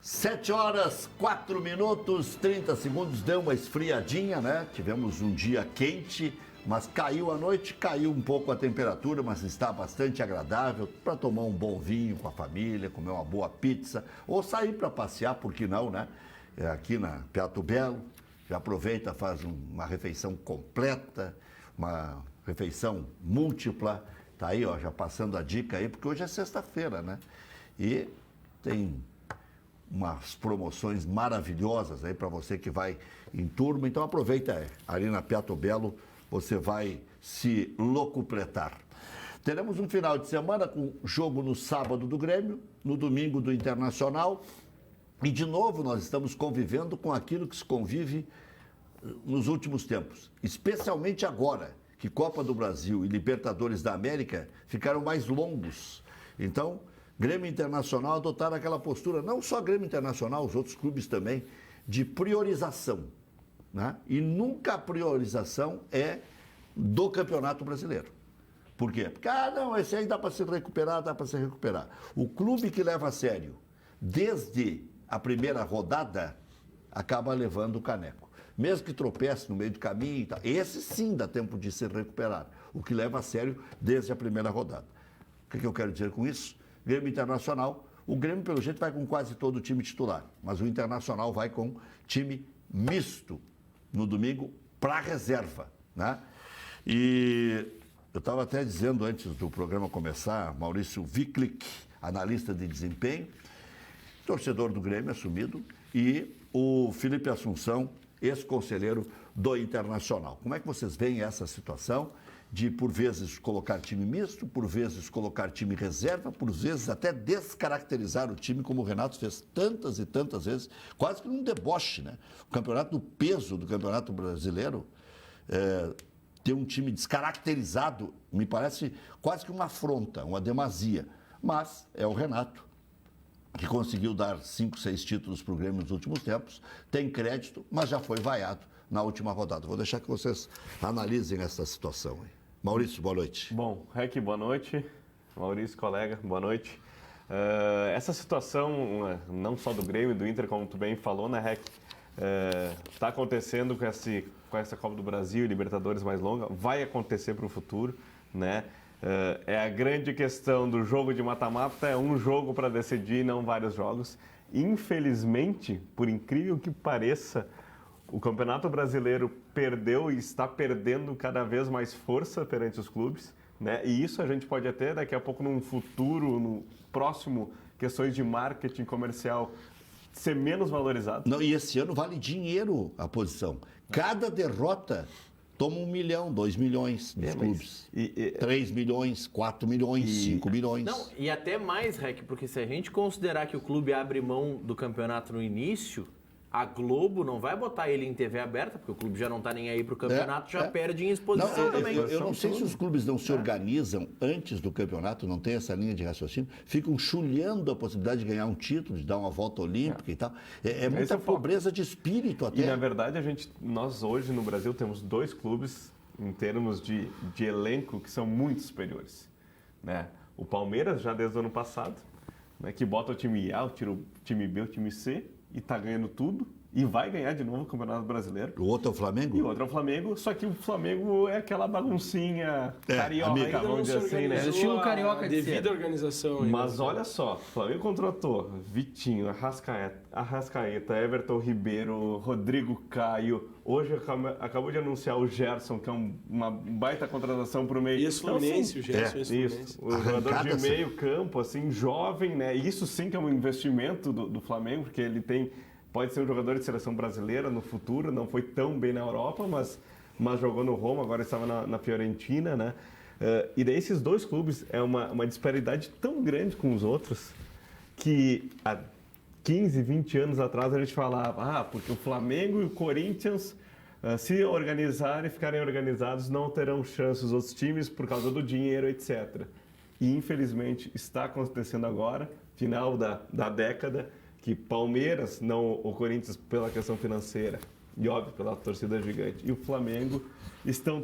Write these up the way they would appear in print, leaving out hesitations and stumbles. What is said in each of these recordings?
7h04, 30 segundos, deu uma esfriadinha, né? Tivemos um dia quente, mas caiu a noite, caiu um pouco a temperatura, mas está bastante agradável para tomar um bom vinho com a família, comer uma boa pizza, ou sair para passear, por que não, né? Aqui na Piatto Bello, já aproveita, faz uma refeição completa, uma refeição múltipla, tá aí, ó, já passando a dica aí, porque hoje é sexta-feira, né? E tem umas promoções maravilhosas aí para você que vai em turma. Então aproveita ali na Piatto Bello, você vai se locupletar. Teremos um final de semana com jogo no sábado do Grêmio, no domingo do Internacional. E de novo nós estamos convivendo com aquilo que se convive nos últimos tempos, especialmente agora que Copa do Brasil e Libertadores da América ficaram mais longos. Então, Grêmio Internacional adotaram aquela postura, não só Grêmio Internacional, os outros clubes também, de priorização, né? E nunca a priorização é do Campeonato Brasileiro. Por quê? Porque, não, esse aí dá para se recuperar, dá para se recuperar. O clube que leva a sério, desde a primeira rodada, acaba levando o caneco. Mesmo que tropece no meio do caminho, esse sim dá tempo de se recuperar. O que leva a sério desde a primeira rodada. O que eu quero dizer com isso? Grêmio Internacional, o Grêmio pelo jeito vai com quase todo o time titular, mas o Internacional vai com time misto no domingo para reserva, né? E eu estava até dizendo antes do programa começar, Maurício Viklik, analista de desempenho, torcedor do Grêmio assumido, e o Felipe Assunção, ex-conselheiro do Internacional. Como é que vocês veem essa situação de, por vezes, colocar time misto, por vezes, colocar time reserva, por vezes, até descaracterizar o time, como o Renato fez tantas e tantas vezes, quase que num deboche, né? O campeonato, do peso do Campeonato Brasileiro, ter um time descaracterizado, me parece quase que uma afronta, uma demasia. Mas é o Renato, que conseguiu dar 5, 6 títulos para o Grêmio nos últimos tempos, tem crédito, mas já foi vaiado na última rodada. Vou deixar que vocês analisem essa situação aí. Maurício, boa noite. Bom, Rec, boa noite. Maurício, colega, boa noite. Essa situação, não só do Grêmio, do Inter, como tu bem falou, né, Rec? Está acontecendo com essa Copa do Brasil e Libertadores mais longa, vai acontecer para o futuro, né? É a grande questão do jogo de mata-mata, é um jogo para decidir, não vários jogos. Infelizmente, por incrível que pareça, o Campeonato Brasileiro perdeu e está perdendo cada vez mais força perante os clubes, né? E isso a gente pode até, daqui a pouco, num futuro, no próximo, questões de marketing comercial, ser menos valorizado. Não, e esse ano vale dinheiro a posição. Cada derrota toma 1 milhão, 2 milhões nos clubes. 3 milhões, 4 milhões, 5 milhões. Não, e até mais, Rec, porque se a gente considerar que o clube abre mão do campeonato no início, a Globo não vai botar ele em TV aberta, porque o clube já não está nem aí para o campeonato, já perde em exposição também. Eu não sei se os clubes não se organizam antes do campeonato, não tem essa linha de raciocínio, ficam chulhando a possibilidade de ganhar um título, de dar uma volta olímpica e tal. É muita pobreza de espírito até. E na verdade, nós hoje no Brasil temos 2 clubes em termos de elenco que são muito superiores, né? O Palmeiras, já desde o ano passado, né, que bota o time A, tira o time B, o time C, e está ganhando tudo, e vai ganhar de novo o Campeonato Brasileiro. O outro é o Flamengo? E o outro é o Flamengo, só que o Flamengo é aquela baguncinha carioca, vamos dizer assim, né? Estilo carioca de devida organização. Mas olha só, o Flamengo contratou Vitinho, Arrascaeta, Everton Ribeiro, Rodrigo Caio, hoje acabou de anunciar o Gerson, que é uma baita contratação para o meio. Isso, Fluminense, o Gerson, isso. O jogador de meio campo, assim, jovem, né? Isso sim que é um investimento do Flamengo, porque ele pode ser um jogador de seleção brasileira no futuro, não foi tão bem na Europa, mas jogou no Roma, agora estava na Fiorentina, né? E daí esses 2 clubes é uma disparidade tão grande com os outros que há 15, 20 anos atrás a gente falava, porque o Flamengo e o Corinthians se organizarem e ficarem organizados não terão chance os outros times por causa do dinheiro, etc. E infelizmente está acontecendo agora, final da década, que Palmeiras, não o Corinthians pela questão financeira e óbvio pela torcida gigante, e o Flamengo estão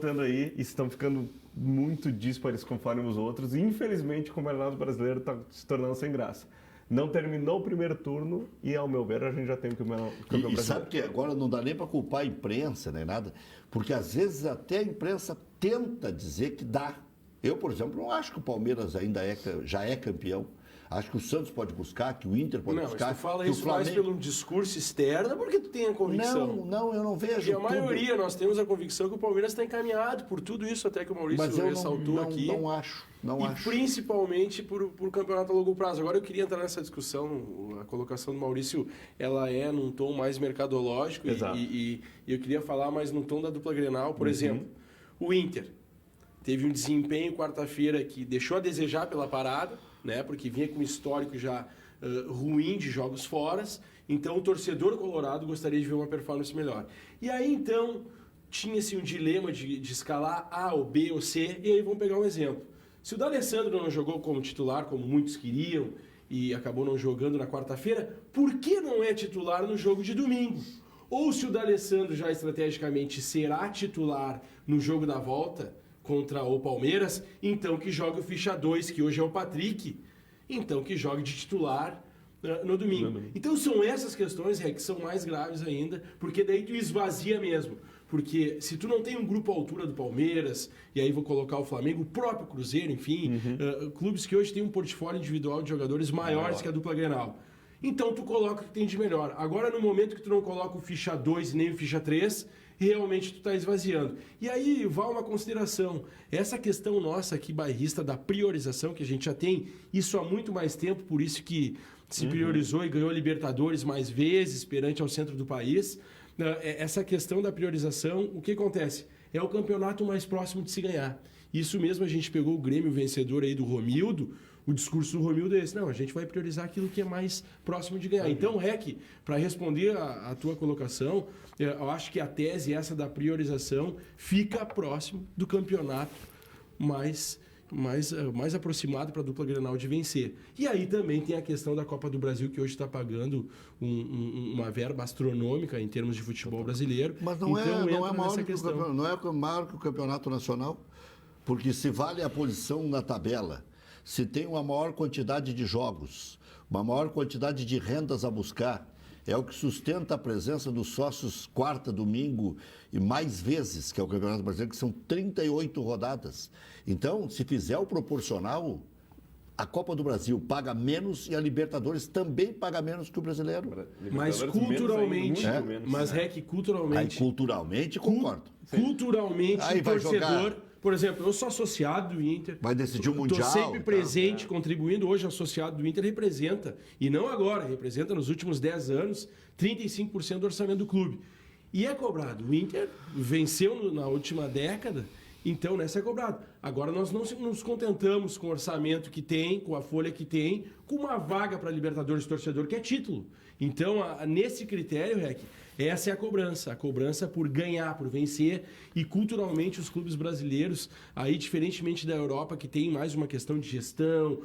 ficando muito díspares conforme os outros, e infelizmente o Campeonato Brasileiro está se tornando sem graça. não terminou o primeiro turno e, ao meu ver, a gente já tem o campeão brasileiro. E sabe que agora não dá nem para culpar a imprensa, nem nada, porque às vezes até a imprensa tenta dizer que dá. Eu, por exemplo, não acho que o Palmeiras ainda já é campeão. Acho que o Santos pode buscar, que o Inter pode buscar. Mas tu fala que isso o Flamengo... mais pelo discurso externo, porque tu tem a convicção. Não, eu não vejo. E a maioria, nós temos a convicção que o Palmeiras está encaminhado por tudo isso, até que o Maurício ressaltou aqui. Não acho. Principalmente por campeonato a longo prazo. Agora eu queria entrar nessa discussão, a colocação do Maurício, ela é num tom mais mercadológico e eu queria falar mais no tom da dupla Grenal. Por exemplo, o Inter teve um desempenho quarta-feira que deixou a desejar pela parada, né? Porque vinha com um histórico já ruim de jogos fora. Então o torcedor colorado gostaria de ver uma performance melhor. E aí então tinha-se um dilema de escalar A ou B ou C, e aí vamos pegar um exemplo. Se o D'Alessandro não jogou como titular, como muitos queriam, e acabou não jogando na quarta-feira, por que não é titular no jogo de domingo? Ou se o D'Alessandro já estrategicamente será titular no jogo da volta contra o Palmeiras, então que jogue o ficha 2, que hoje é o Patrick, então que jogue de titular no domingo. Então são essas questões que são mais graves ainda, porque daí tu esvazia mesmo. Porque se tu não tem um grupo à altura do Palmeiras, e aí vou colocar o Flamengo, o próprio Cruzeiro, enfim, clubes que hoje têm um portfólio individual de jogadores maiores que a dupla Grenal. Então tu coloca o que tem de melhor. Agora, no momento que tu não coloca o ficha 2 e nem o ficha 3, realmente tu está esvaziando. E aí, vai uma consideração. Essa questão nossa aqui, bairrista, da priorização, que a gente já tem isso há muito mais tempo, por isso que se priorizou e ganhou Libertadores mais vezes perante ao centro do país. Essa questão da priorização, o que acontece? É o campeonato mais próximo de se ganhar. Isso mesmo, a gente pegou o Grêmio vencedor aí do Romildo. O discurso do Romildo é esse: não, a gente vai priorizar aquilo que é mais próximo de ganhar. Então, Rec, para responder a tua colocação, eu acho que a tese essa da priorização fica próximo do campeonato mais aproximado para a dupla Grenal de vencer. E aí também tem a questão da Copa do Brasil, que hoje está pagando uma verba astronômica em termos de futebol brasileiro. Mas não é maior que o campeonato nacional, porque se vale a posição na tabela, se tem uma maior quantidade de jogos, uma maior quantidade de rendas a buscar, é o que sustenta a presença dos sócios quarta, domingo e mais vezes, que é o Campeonato Brasileiro, que são 38 rodadas. Então, se fizer o proporcional, a Copa do Brasil paga menos e a Libertadores também paga menos que o brasileiro. Mas culturalmente, culturalmente... Aí, culturalmente, concordo. Culturalmente, aí o vai torcedor... jogar... Por exemplo, eu sou associado do Inter. Vai decidir o Mundial. Estou sempre presente, contribuindo. Hoje, o associado do Inter representa, e não agora, representa nos últimos 10 anos, 35% do orçamento do clube. E é cobrado. O Inter venceu na última década, então nessa é cobrado. Agora, nós não nos contentamos com o orçamento que tem, com a folha que tem, com uma vaga para Libertadores torcedor, que é título. Então, nesse critério, Rec, essa é a cobrança por ganhar, por vencer. E culturalmente os clubes brasileiros, aí diferentemente da Europa, que tem mais uma questão de gestão,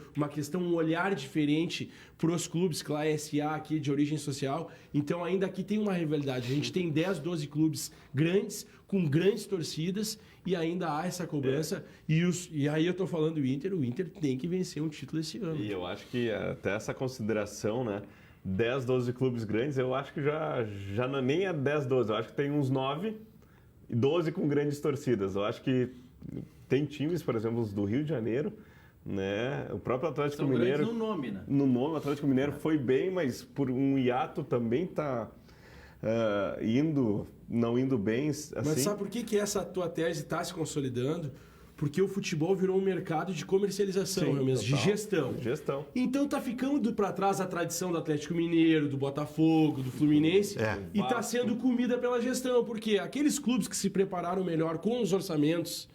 um olhar diferente para os clubes, classe SA aqui de origem social. Então ainda aqui tem uma rivalidade. A gente tem 10, 12 clubes grandes, com grandes torcidas, e ainda há essa cobrança. E aí eu estou falando do Inter, o Inter tem que vencer um título esse ano. E eu acho que até essa consideração, né? 10, 12 clubes grandes, eu acho que já não, nem é 10, 12, eu acho que tem uns 9 e 12 com grandes torcidas. Eu acho que tem times, por exemplo, os do Rio de Janeiro, né? O próprio Atlético Mineiro... no nome, né? No nome, o Atlético Mineiro foi bem, mas por um hiato também está não indo bem. Assim. Mas sabe por que essa tua tese está se consolidando? Porque o futebol virou um mercado de comercialização, de gestão. Então tá ficando para trás a tradição do Atlético Mineiro, do Botafogo, do Fluminense, e tá sendo comida pela gestão, porque aqueles clubes que se prepararam melhor com os orçamentos,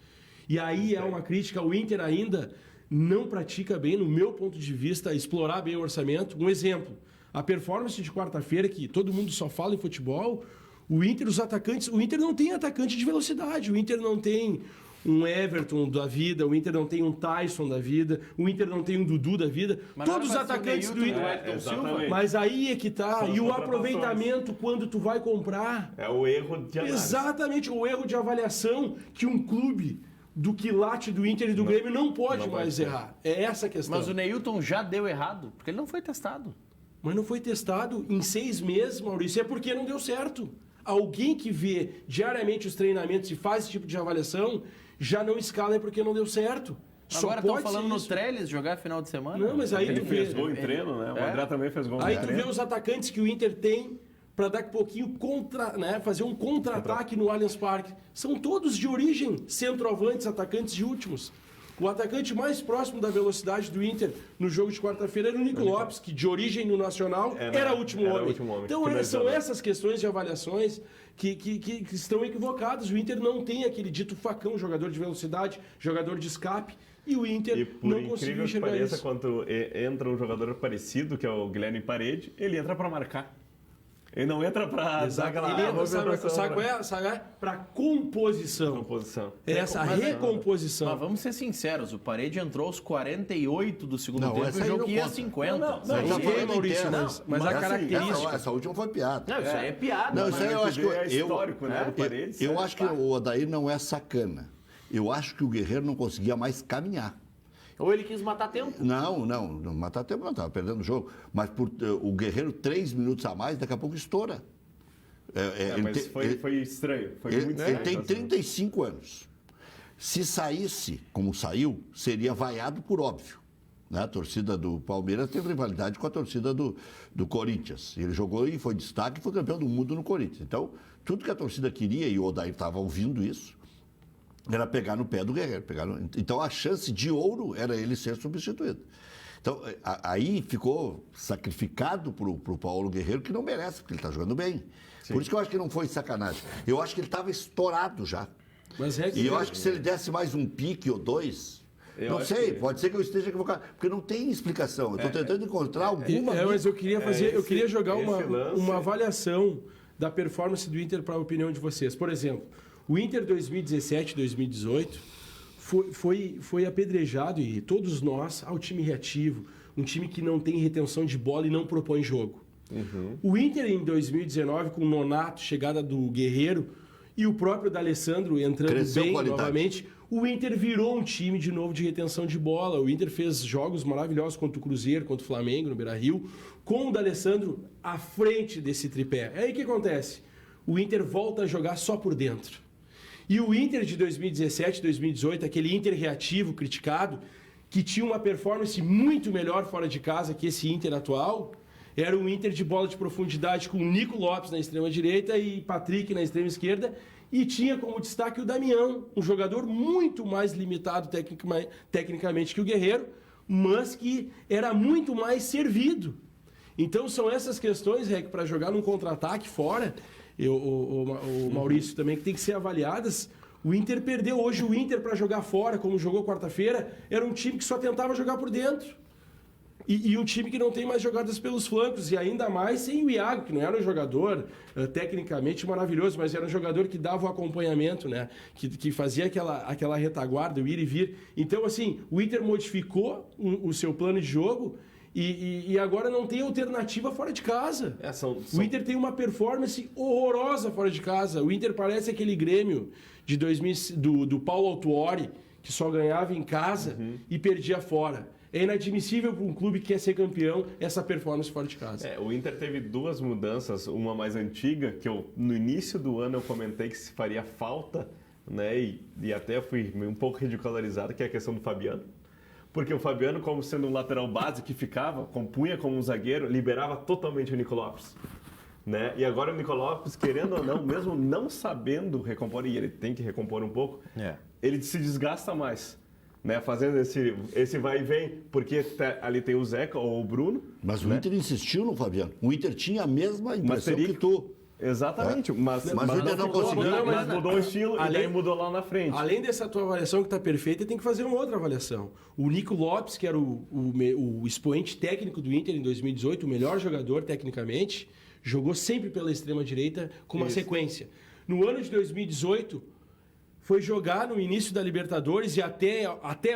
e aí é uma crítica, o Inter ainda não pratica bem, no meu ponto de vista, explorar bem o orçamento. Um exemplo, a performance de quarta-feira, que todo mundo só fala em futebol, o Inter não tem atacante de velocidade, o Inter não tem um Everton da vida, o Inter não tem um Tyson da vida, o Inter não tem um Dudu da vida. Mas todos os atacantes do Inter. Mas aí é que tá. E o aproveitamento quando tu vai comprar. É o erro de análise. Exatamente, o erro de avaliação que um clube do quilate do Inter e do Grêmio não pode mais errar. É essa a questão. Mas o Neilton já deu errado, porque ele não foi testado. Mas não foi testado em 6 meses, Maurício, é porque não deu certo. Alguém que vê diariamente os treinamentos e faz esse tipo de avaliação, já não escala é porque não deu certo. Agora estão falando no Trellis jogar final de semana? Não, mas aí ele fez gol em treino, né? O André também fez gol em treino. Aí tu vê os atacantes que o Inter tem para daqui a pouquinho fazer um contra-ataque no Allianz Parque. São todos de origem centroavantes, atacantes de últimos. O atacante mais próximo da velocidade do Inter no jogo de quarta-feira era o Nico Lopes, que de origem no Nacional era o último homem. Então são essas questões de avaliações que estão equivocadas. O Inter não tem aquele dito facão, jogador de velocidade, jogador de escape. E o Inter não conseguiu enxergar isso. E por incrível que pareça, quando entra um jogador parecido, que é o Guilherme Parede, ele entra para marcar. Ele não entra para dar aquela... Ele entra, sabe, para composição. Essa recomposição. Mas vamos ser sinceros, o Parede entrou aos 48 do segundo tempo e o jogo ia a 50. Não, Maurício, mas a característica... Essa última foi piada. Não, isso aí é piada. Não, isso aí eu acho que... É histórico, né? Eu acho que o Odair não é sacana. Eu acho que o Guerreiro não conseguia mais caminhar. Ou ele quis matar tempo? Não matar tempo não, estava perdendo o jogo. Mas o Guerreiro, 3 minutos a mais, daqui a pouco estoura. Mas foi estranho, foi muito estranho. Ele tem 35 anos. Se saísse, como saiu, seria vaiado por óbvio. Né? A torcida do Palmeiras tem rivalidade com a torcida do Corinthians. Ele jogou e foi destaque e foi campeão do mundo no Corinthians. Então, tudo que a torcida queria, e o Odair estava ouvindo isso, era pegar no pé do Guerreiro. Então, a chance de ouro era ele ser substituído. Então, aí ficou sacrificado para o Paulo Guerreiro, que não merece, porque ele está jogando bem. Sim. Por isso que eu acho que não foi sacanagem. Eu acho que ele estava estourado já. E eu acho que se ele desse mais um pique ou 2... Não sei, pode ser que eu esteja equivocado, porque não tem explicação. Eu estou tentando encontrar alguma... Mas eu queria jogar uma avaliação da performance do Inter para a opinião de vocês. Por exemplo... O Inter 2017, 2018 foi apedrejado, e todos nós, ao time reativo, um time que não tem retenção de bola e não propõe jogo. Uhum. O Inter em 2019, com o Nonato, chegada do Guerreiro, e o próprio D'Alessandro entrando bem novamente, o Inter virou um time de novo de retenção de bola. O Inter fez jogos maravilhosos contra o Cruzeiro, contra o Flamengo, no Beira-Rio, com o D'Alessandro à frente desse tripé. Aí o que acontece? O Inter volta a jogar só por dentro. E o Inter de 2017, 2018, aquele Inter reativo, criticado, que tinha uma performance muito melhor fora de casa que esse Inter atual, era um Inter de bola de profundidade com o Nico Lopes na extrema-direita e Patrick na extrema-esquerda, e tinha como destaque o Damião, um jogador muito mais limitado tecnicamente que o Guerreiro, mas que era muito mais servido. Então são essas questões, Rec, para jogar num contra-ataque fora... O Maurício também, que tem que ser avaliadas. O Inter perdeu hoje. O Inter, para jogar fora, como jogou quarta-feira, era um time que só tentava jogar por dentro. E um time que não tem mais jogadas pelos flancos, e ainda mais sem o Iago, que não era um jogador tecnicamente maravilhoso, mas era um jogador que dava o acompanhamento, né? Que fazia aquela retaguarda, o ir e vir. Então, assim, o Inter modificou o seu plano de jogo. E agora não tem alternativa fora de casa. O Inter tem uma performance horrorosa fora de casa. O Inter parece aquele Grêmio de 2000, do Paulo Autuori, que só ganhava em casa e perdia fora. É inadmissível para um clube que quer ser campeão essa performance fora de casa. O Inter teve 2 mudanças, uma mais antiga, que no início do ano eu comentei que se faria falta, né? E até fui um pouco ridicularizado, que é a questão do Fabiano. Porque o Fabiano, como sendo um lateral base que ficava, compunha como um zagueiro, liberava totalmente o Nico Lopes. Né? E agora o Nico Lopes, querendo ou não, mesmo não sabendo recompor, e ele tem que recompor um pouco, ele se desgasta mais. Né? Fazendo esse vai e vem, porque ali tem o Zeca ou o Bruno. Mas o Inter insistiu no Fabiano. O Inter tinha a mesma impressão que tu. Exatamente, mas o Inter não conseguiu. Mas mudou o estilo e daí mudou lá na frente. Além dessa tua avaliação que está perfeita, tem que fazer uma outra avaliação. O Nico Lopes, que era o expoente técnico do Inter em 2018, o melhor jogador tecnicamente, jogou sempre pela extrema-direita com uma sequência. No ano de 2018, foi jogar no início da Libertadores e até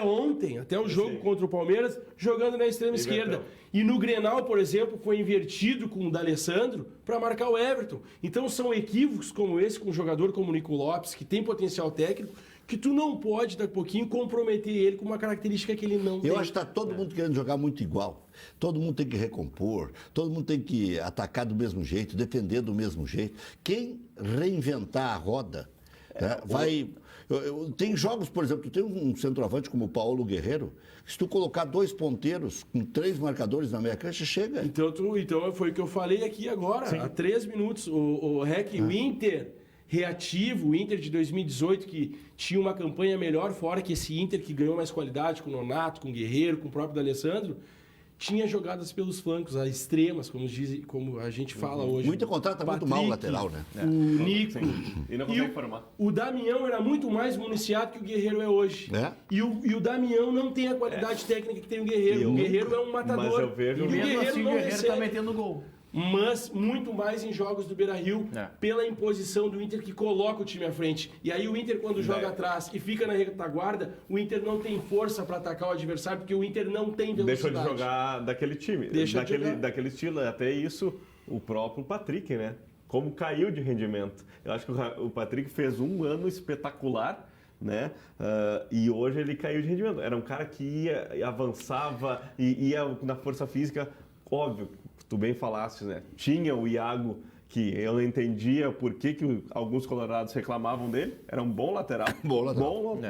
ontem, até o jogo contra o Palmeiras, jogando na extrema-esquerda. E no Grenal, por exemplo, foi invertido com o D'Alessandro para marcar o Everton. Então são equívocos como esse, com um jogador como o Nico Lopes, que tem potencial técnico, que tu não pode, daqui a pouquinho, comprometer ele com uma característica que ele não tem. Eu acho que está todo mundo querendo jogar muito igual. Todo mundo tem que recompor, todo mundo tem que atacar do mesmo jeito, defender do mesmo jeito. Quem reinventar a roda vai... Tem jogos, por exemplo, tu tem um centroavante como o Paulo Guerreiro, que se tu colocar 2 ponteiros com 3 marcadores na meia cancha, chega. Então foi o que eu falei aqui agora, há 3 minutos. O Inter reativo, o Inter de 2018, que tinha uma campanha melhor fora que esse Inter que ganhou mais qualidade com o Nonato, com o Guerreiro, com o próprio D'Alessandro, tinha jogadas pelos flancos, as extremas, como a gente fala hoje. Muito contrata muito mal o lateral, né? O Nico. E não consegue formar. O Damião era muito mais municiado que o Guerreiro é hoje. E o Damião não tem a qualidade técnica que tem o Guerreiro. O Guerreiro é um matador. Mas eu vejo... E mesmo assim o Guerreiro tá metendo gol. Mas muito mais em jogos do Beira-Rio, pela imposição do Inter que coloca o time à frente. E aí o Inter, quando joga atrás e fica na retaguarda, o Inter não tem força para atacar o adversário, porque o Inter não tem velocidade. Deixa de jogar daquele time, daquele estilo. Até isso, o próprio Patrick, né? Como caiu de rendimento. Eu acho que o Patrick fez um ano espetacular, né? E hoje ele caiu de rendimento. Era um cara que ia, avançava, ia na força física, óbvio. Tu bem falaste, né? Tinha o Iago, que eu não entendia por que alguns colorados reclamavam dele. Era um bom lateral.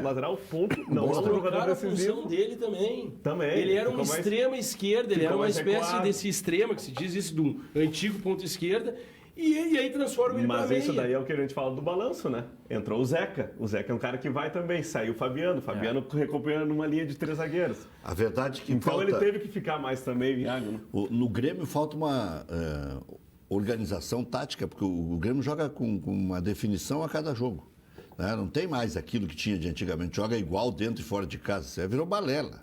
Lateral, ponto. Não é um jogador decisivo. A função dele também. Ele era uma extrema esquerda, ele era uma espécie desse extrema, que se diz isso, de um antigo ponto esquerda. E aí transforma ele pra meia. Mas isso daí é o que a gente fala do balanço, né? Entrou o Zeca. O Zeca é um cara que vai também. Saiu o Fabiano. Recompanhando uma linha de 3 zagueiros. A verdade é que então ele teve que ficar mais também, o Iago. Né? No Grêmio falta uma organização tática, porque o Grêmio joga com uma definição a cada jogo. Né? Não tem mais aquilo que tinha de antigamente. Joga igual dentro e fora de casa. Isso virou balela.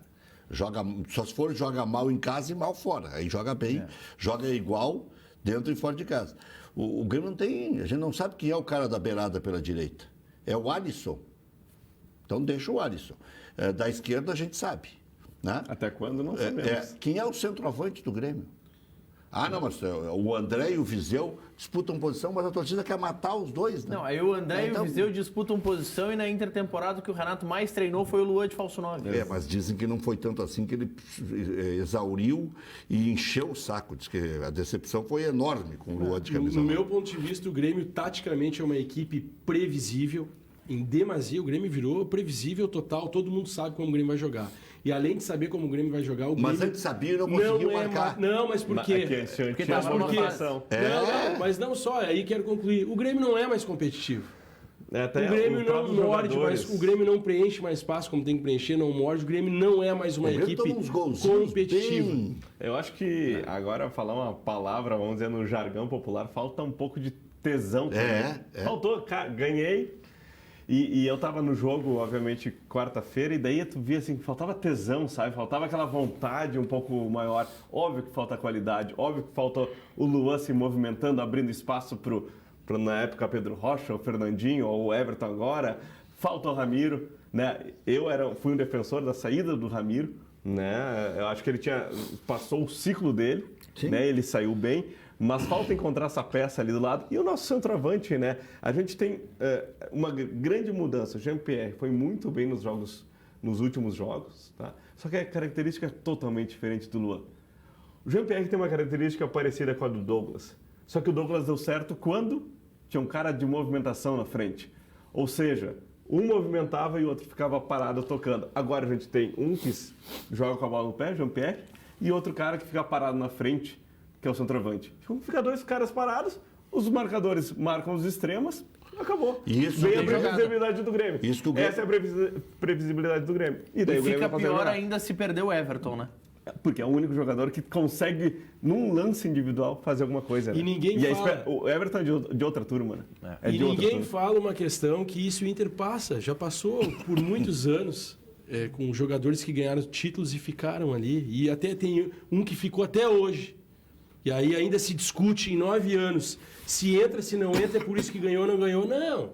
Só se for joga mal em casa e mal fora. Aí joga bem, joga igual dentro e fora de casa. O Grêmio não tem... A gente não sabe quem é o cara da beirada pela direita. É o Alisson. Então deixa o Alisson. Da esquerda a gente sabe. Né? Até quando não sabemos. Quem é o centroavante do Grêmio? Não, mas o André e o Viseu disputam posição, mas a torcida quer matar os dois, né? Não, aí o André e o Viseu disputam posição e na intertemporada que o Renato mais treinou foi o Luan de falso 9. Mas dizem que não foi tanto assim, que ele exauriu e encheu o saco. Diz que a decepção foi enorme com o Luan de camisa. No meu ponto de vista, o Grêmio taticamente é uma equipe previsível. Em demasia, o Grêmio virou previsível total, todo mundo sabe como o Grêmio vai jogar. E além de saber como o Grêmio vai jogar, o Grêmio... Mas antes sabia e não conseguiu marcar. Não, mas por quê? Porque tá uma rotação. Não, mas não só, aí quero concluir. O Grêmio não é mais competitivo. Até o Grêmio não morde, mas o Grêmio não preenche mais espaço como tem que preencher, não morde. O Grêmio não é mais uma equipe competitiva. Eu acho que agora falar uma palavra, vamos dizer no jargão popular, falta um pouco de tesão. Faltou, cara, ganhei. E eu tava no jogo, obviamente, quarta-feira, e daí tu via assim, faltava tesão, sabe? Faltava aquela vontade um pouco maior. Óbvio que falta qualidade, óbvio que falta o Luan se movimentando, abrindo espaço pro na época, Pedro Rocha, o Fernandinho, ou o Everton agora. Falta o Ramiro, né? Fui um defensor da saída do Ramiro, né? Eu acho que ele passou o ciclo dele, né? Ele saiu bem. Mas falta encontrar essa peça ali do lado. E o nosso centroavante, né? A gente tem uma grande mudança. O Jean-Pierre foi muito bem nos últimos jogos, tá? Só que a característica é totalmente diferente do Luan. O Jean-Pierre tem uma característica parecida com a do Douglas. Só que o Douglas deu certo quando tinha um cara de movimentação na frente. Ou seja, um movimentava e o outro ficava parado tocando. Agora a gente tem um que joga com a bola no pé, Jean-Pierre, e outro cara que fica parado na frente, que é o centroavante. Fica 2 caras parados, os marcadores marcam os extremas, acabou. Vem a previsibilidade do Grêmio. Essa é a previsibilidade do Grêmio. E daí fica pior ainda se perder o Everton, né? Porque é o único jogador que consegue, num lance individual, fazer alguma coisa. Né? E ninguém fala... O Everton é de outra turma, né? Ninguém fala uma questão que isso o Inter passa. Já passou por muitos anos com jogadores que ganharam títulos e ficaram ali. E até tem um que ficou até hoje. E aí ainda se discute em 9 anos se entra, se não entra, é por isso que ganhou ou não ganhou. Não.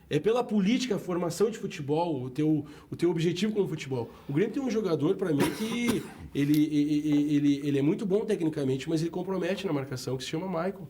É pela política, a formação de futebol, o teu objetivo com o futebol. O Grêmio tem um jogador, para mim, que ele é muito bom tecnicamente, mas ele compromete na marcação, que se chama Michael.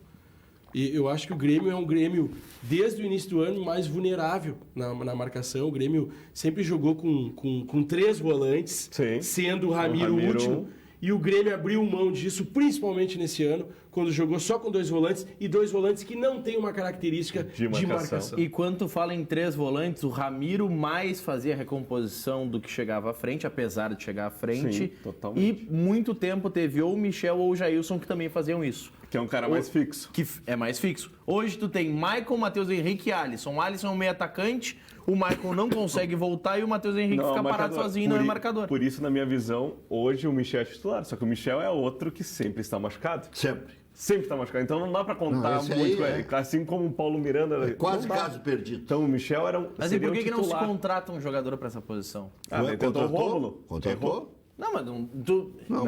E eu acho que o Grêmio é um Grêmio, desde o início do ano, mais vulnerável na marcação. O Grêmio sempre jogou com 3 volantes, Sim. sendo o Ramiro o último. E o Grêmio abriu mão disso, principalmente nesse ano, quando jogou só com 2 volantes, e 2 volantes que não têm uma característica de marcação. E quando tu fala em 3 volantes, o Ramiro mais fazia a recomposição do que chegava à frente, apesar de chegar à frente. Sim, totalmente. E muito tempo teve ou o Michel ou o Jailson que também faziam isso. Que é um cara mais fixo. Que é mais fixo. Hoje tu tem Maicon, Matheus Henrique e Alisson. O Alisson é um meio atacante, o Maicon não consegue voltar e o Matheus Henrique fica parado sozinho, não é marcador. Por isso, na minha visão, hoje o Michel é titular. Só que o Michel é outro que sempre está machucado. Sempre está machucado. Então não dá para contar muito. Assim como o Paulo Miranda. É quase caso perdido. Então o Michel era um. Mas e por que não se contrata um jogador para essa posição? Tentou o Rômulo. Contratou? Não, mas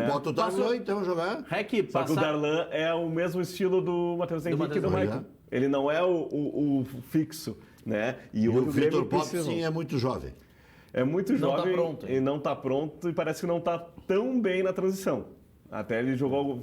bota o Darlan então jogar. Só que o Darlan é o mesmo estilo do Matheus Henrique e do Maicon. Ele não é o fixo, né? E o Vitor Pope, sim, é muito jovem. É muito jovem. Não tá pronto. E não está pronto e parece que não está tão bem na transição. Até ele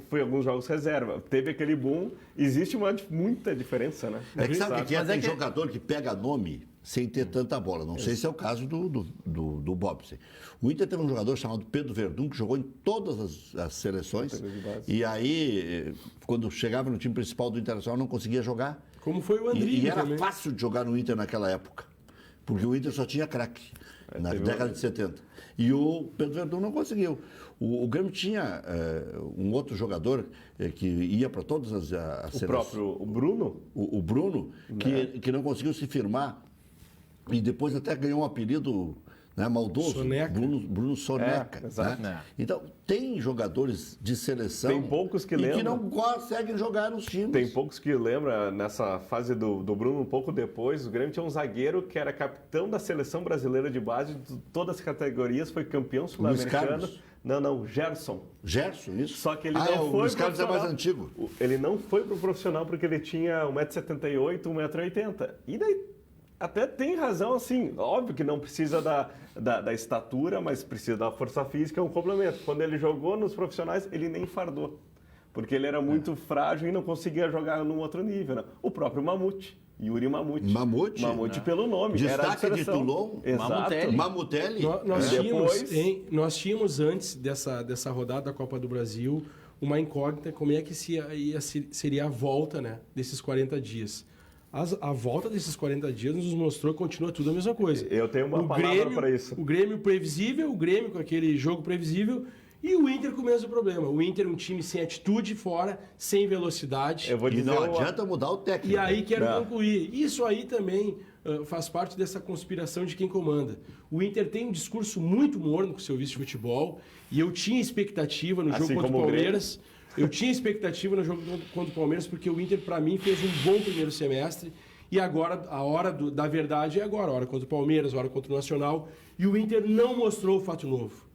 foi alguns jogos reserva. Teve aquele boom. Existe muita diferença, né? É que sabe que tem jogador que pega nome sem ter tanta bola. Não sei se é o caso do Bobson. O Inter teve um jogador chamado Pedro Verdun, que jogou em todas as seleções. E aí, quando chegava no time principal do Internacional, não conseguia jogar. Como foi o André. E era fácil de jogar no Inter naquela época. Porque o Inter só tinha craque, na década de 70. E o Pedro Verdun não conseguiu. O Grêmio tinha um outro jogador que ia para todas as seleções. O próprio Bruno? O Bruno, que não conseguiu se firmar. E depois até ganhou um apelido, né, maldoso. Soneca. Bruno Soneca. Exato. Né? Então, tem jogadores de seleção tem poucos que lembram. Que não conseguem jogar nos times. Tem poucos que lembram, nessa fase do Bruno, um pouco depois, o Grêmio tinha um zagueiro que era capitão da seleção brasileira de base de todas as categorias, foi campeão sul-americano. Não, Gerson. Gerson, isso? Só que ele não foi o Luiz Carlos é mais antigo. Ele não foi pro profissional porque ele tinha 1,78m, 1,80m. E daí até tem razão, assim, óbvio que não precisa da estatura, mas precisa da força física, é um complemento. Quando ele jogou nos profissionais, ele nem fardou, porque ele era muito frágil e não conseguia jogar num outro nível. Né? O próprio Mamute, Yuri Mamute. Mamute pelo nome. Destaque de Toulon. Exato. Mamutelli. Nós tínhamos antes dessa rodada da Copa do Brasil uma incógnita, como é que seria a volta, né, desses 40 dias. A volta desses 40 dias nos mostrou que continua tudo a mesma coisa. Eu tenho uma palavra para isso. O Grêmio previsível, o Grêmio com aquele jogo previsível e o Inter com o mesmo problema. O Inter um time sem atitude fora, sem velocidade. Eu vou dizer não adianta mudar o técnico. E aí quero concluir. Isso aí também faz parte dessa conspiração de quem comanda. O Inter tem um discurso muito morno com o seu vice de futebol e eu tinha expectativa no jogo contra o Palmeiras. Eu tinha expectativa no jogo contra o Palmeiras, porque o Inter, para mim, fez um bom primeiro semestre. E agora, a hora da verdade é agora. A hora contra o Palmeiras, a hora contra o Nacional. E o Inter não mostrou o fato novo.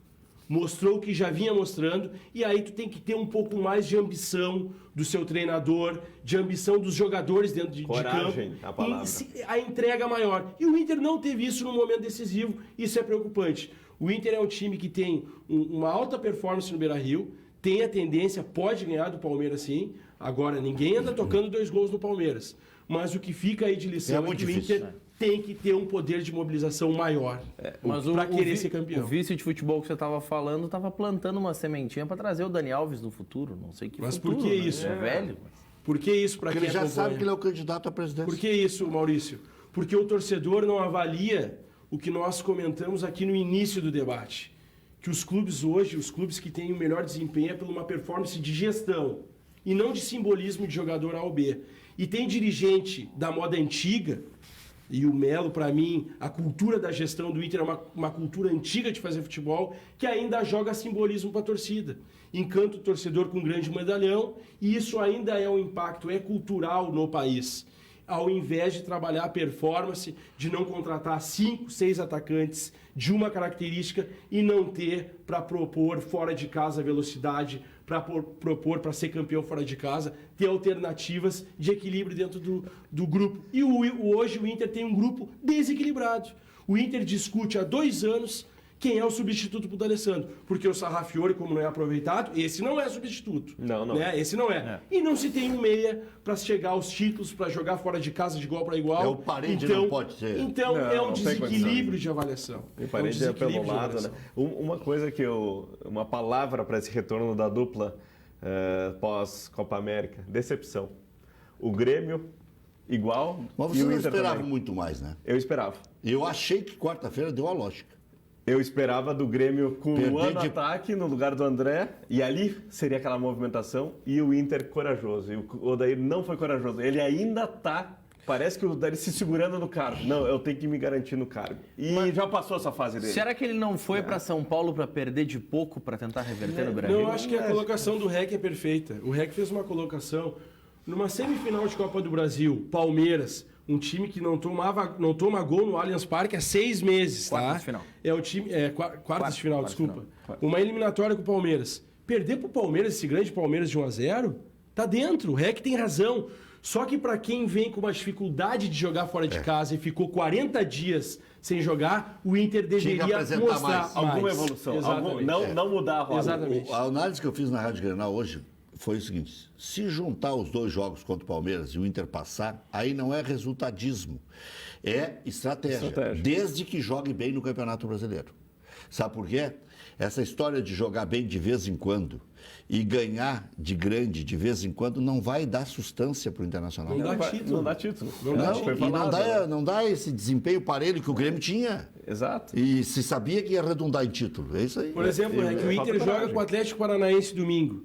Mostrou o que já vinha mostrando. E aí tu tem que ter um pouco mais de ambição do seu treinador, de ambição dos jogadores dentro de Coragem, campo. a palavra. A entrega maior. E o Inter não teve isso no momento decisivo. Isso é preocupante. O Inter é um time que tem uma alta performance no Beira-Rio. Tem a tendência, pode ganhar do Palmeiras sim. Agora, ninguém anda tocando 2 gols no Palmeiras. Mas o que fica aí de lição é que o Inter tem que ter um poder de mobilização maior para querer ser campeão. O vice de futebol que você estava falando estava plantando uma sementinha para trazer o Dani Alves no futuro. Não sei que mas futuro. Mas por que isso? É velho. Por que isso para quem ele já sabe que ele é o candidato à presidência. Por que isso, Maurício? Porque o torcedor não avalia o que nós comentamos aqui no início do debate. Que os clubes hoje, os clubes que têm o melhor desempenho é por uma performance de gestão e não de simbolismo de jogador A ou B. E tem dirigente da moda antiga, e o Melo, para mim, a cultura da gestão do Inter é uma cultura antiga de fazer futebol, que ainda joga simbolismo para a torcida. Encanta o torcedor com um grande medalhão, e isso ainda é um impacto, é cultural no país. Ao invés de trabalhar a performance, de não contratar 5, 6 atacantes de uma característica e não ter para propor fora de casa velocidade, para propor para ser campeão fora de casa, ter alternativas de equilíbrio dentro do grupo. E hoje o Inter tem um grupo desequilibrado. O Inter discute há 2 anos quem é o substituto pro D'Alessandro. Porque o Sarrafiori, como não é aproveitado, esse não é substituto. Não. Né? Esse não é. E não se tem um meia para chegar aos títulos, para jogar fora de casa de igual para igual. É o Parede, não pode ser. Então é um desequilíbrio de avaliação. O Parede é pelo lado, né? Uma coisa que uma palavra para esse retorno da dupla pós-Copa América, decepção. O Grêmio igual. Mas você e o não Inter esperava também. muito mais, né? Eu esperava. Eu achei que quarta-feira deu a lógica. Eu esperava do Grêmio com o Luan no ataque no lugar do André, e ali seria aquela movimentação, e o Inter corajoso. E o Odair não foi corajoso. Ele ainda tá, parece que o Odair se segurando no cargo. Não, eu tenho que me garantir no cargo. E já passou essa fase dele. Será que ele não foi para São Paulo para perder de pouco para tentar reverter no Brasil? Não, eu acho que a colocação do REC é perfeita. O REC fez uma colocação numa semifinal de Copa do Brasil, Palmeiras, um time que não toma gol no Allianz Parque há 6 meses, tá? Quartas de final. É o time, quartas de final, desculpa. Uma eliminatória com o Palmeiras. Perder pro Palmeiras, esse grande Palmeiras de 1-0, tá dentro. O REC tem razão. Só que para quem vem com uma dificuldade de jogar fora de casa e ficou 40 dias sem jogar, o Inter deveria mostrar mais. Alguma evolução. Não mudar a roda. Exatamente. A análise que eu fiz na Rádio Grenal hoje foi o seguinte: se juntar os 2 jogos contra o Palmeiras e o Inter passar, aí não é resultadismo, é estratégia. Desde que jogue bem no Campeonato Brasileiro. Sabe por quê? Essa história de jogar bem de vez em quando e ganhar de grande de vez em quando não vai dar sustância para o Internacional. Não dá título. Não dá esse desempenho parelho que o Grêmio tinha. Exato. E se sabia que ia redundar em título. É isso aí. Por exemplo, que o Inter joga com o Atlético Paranaense domingo.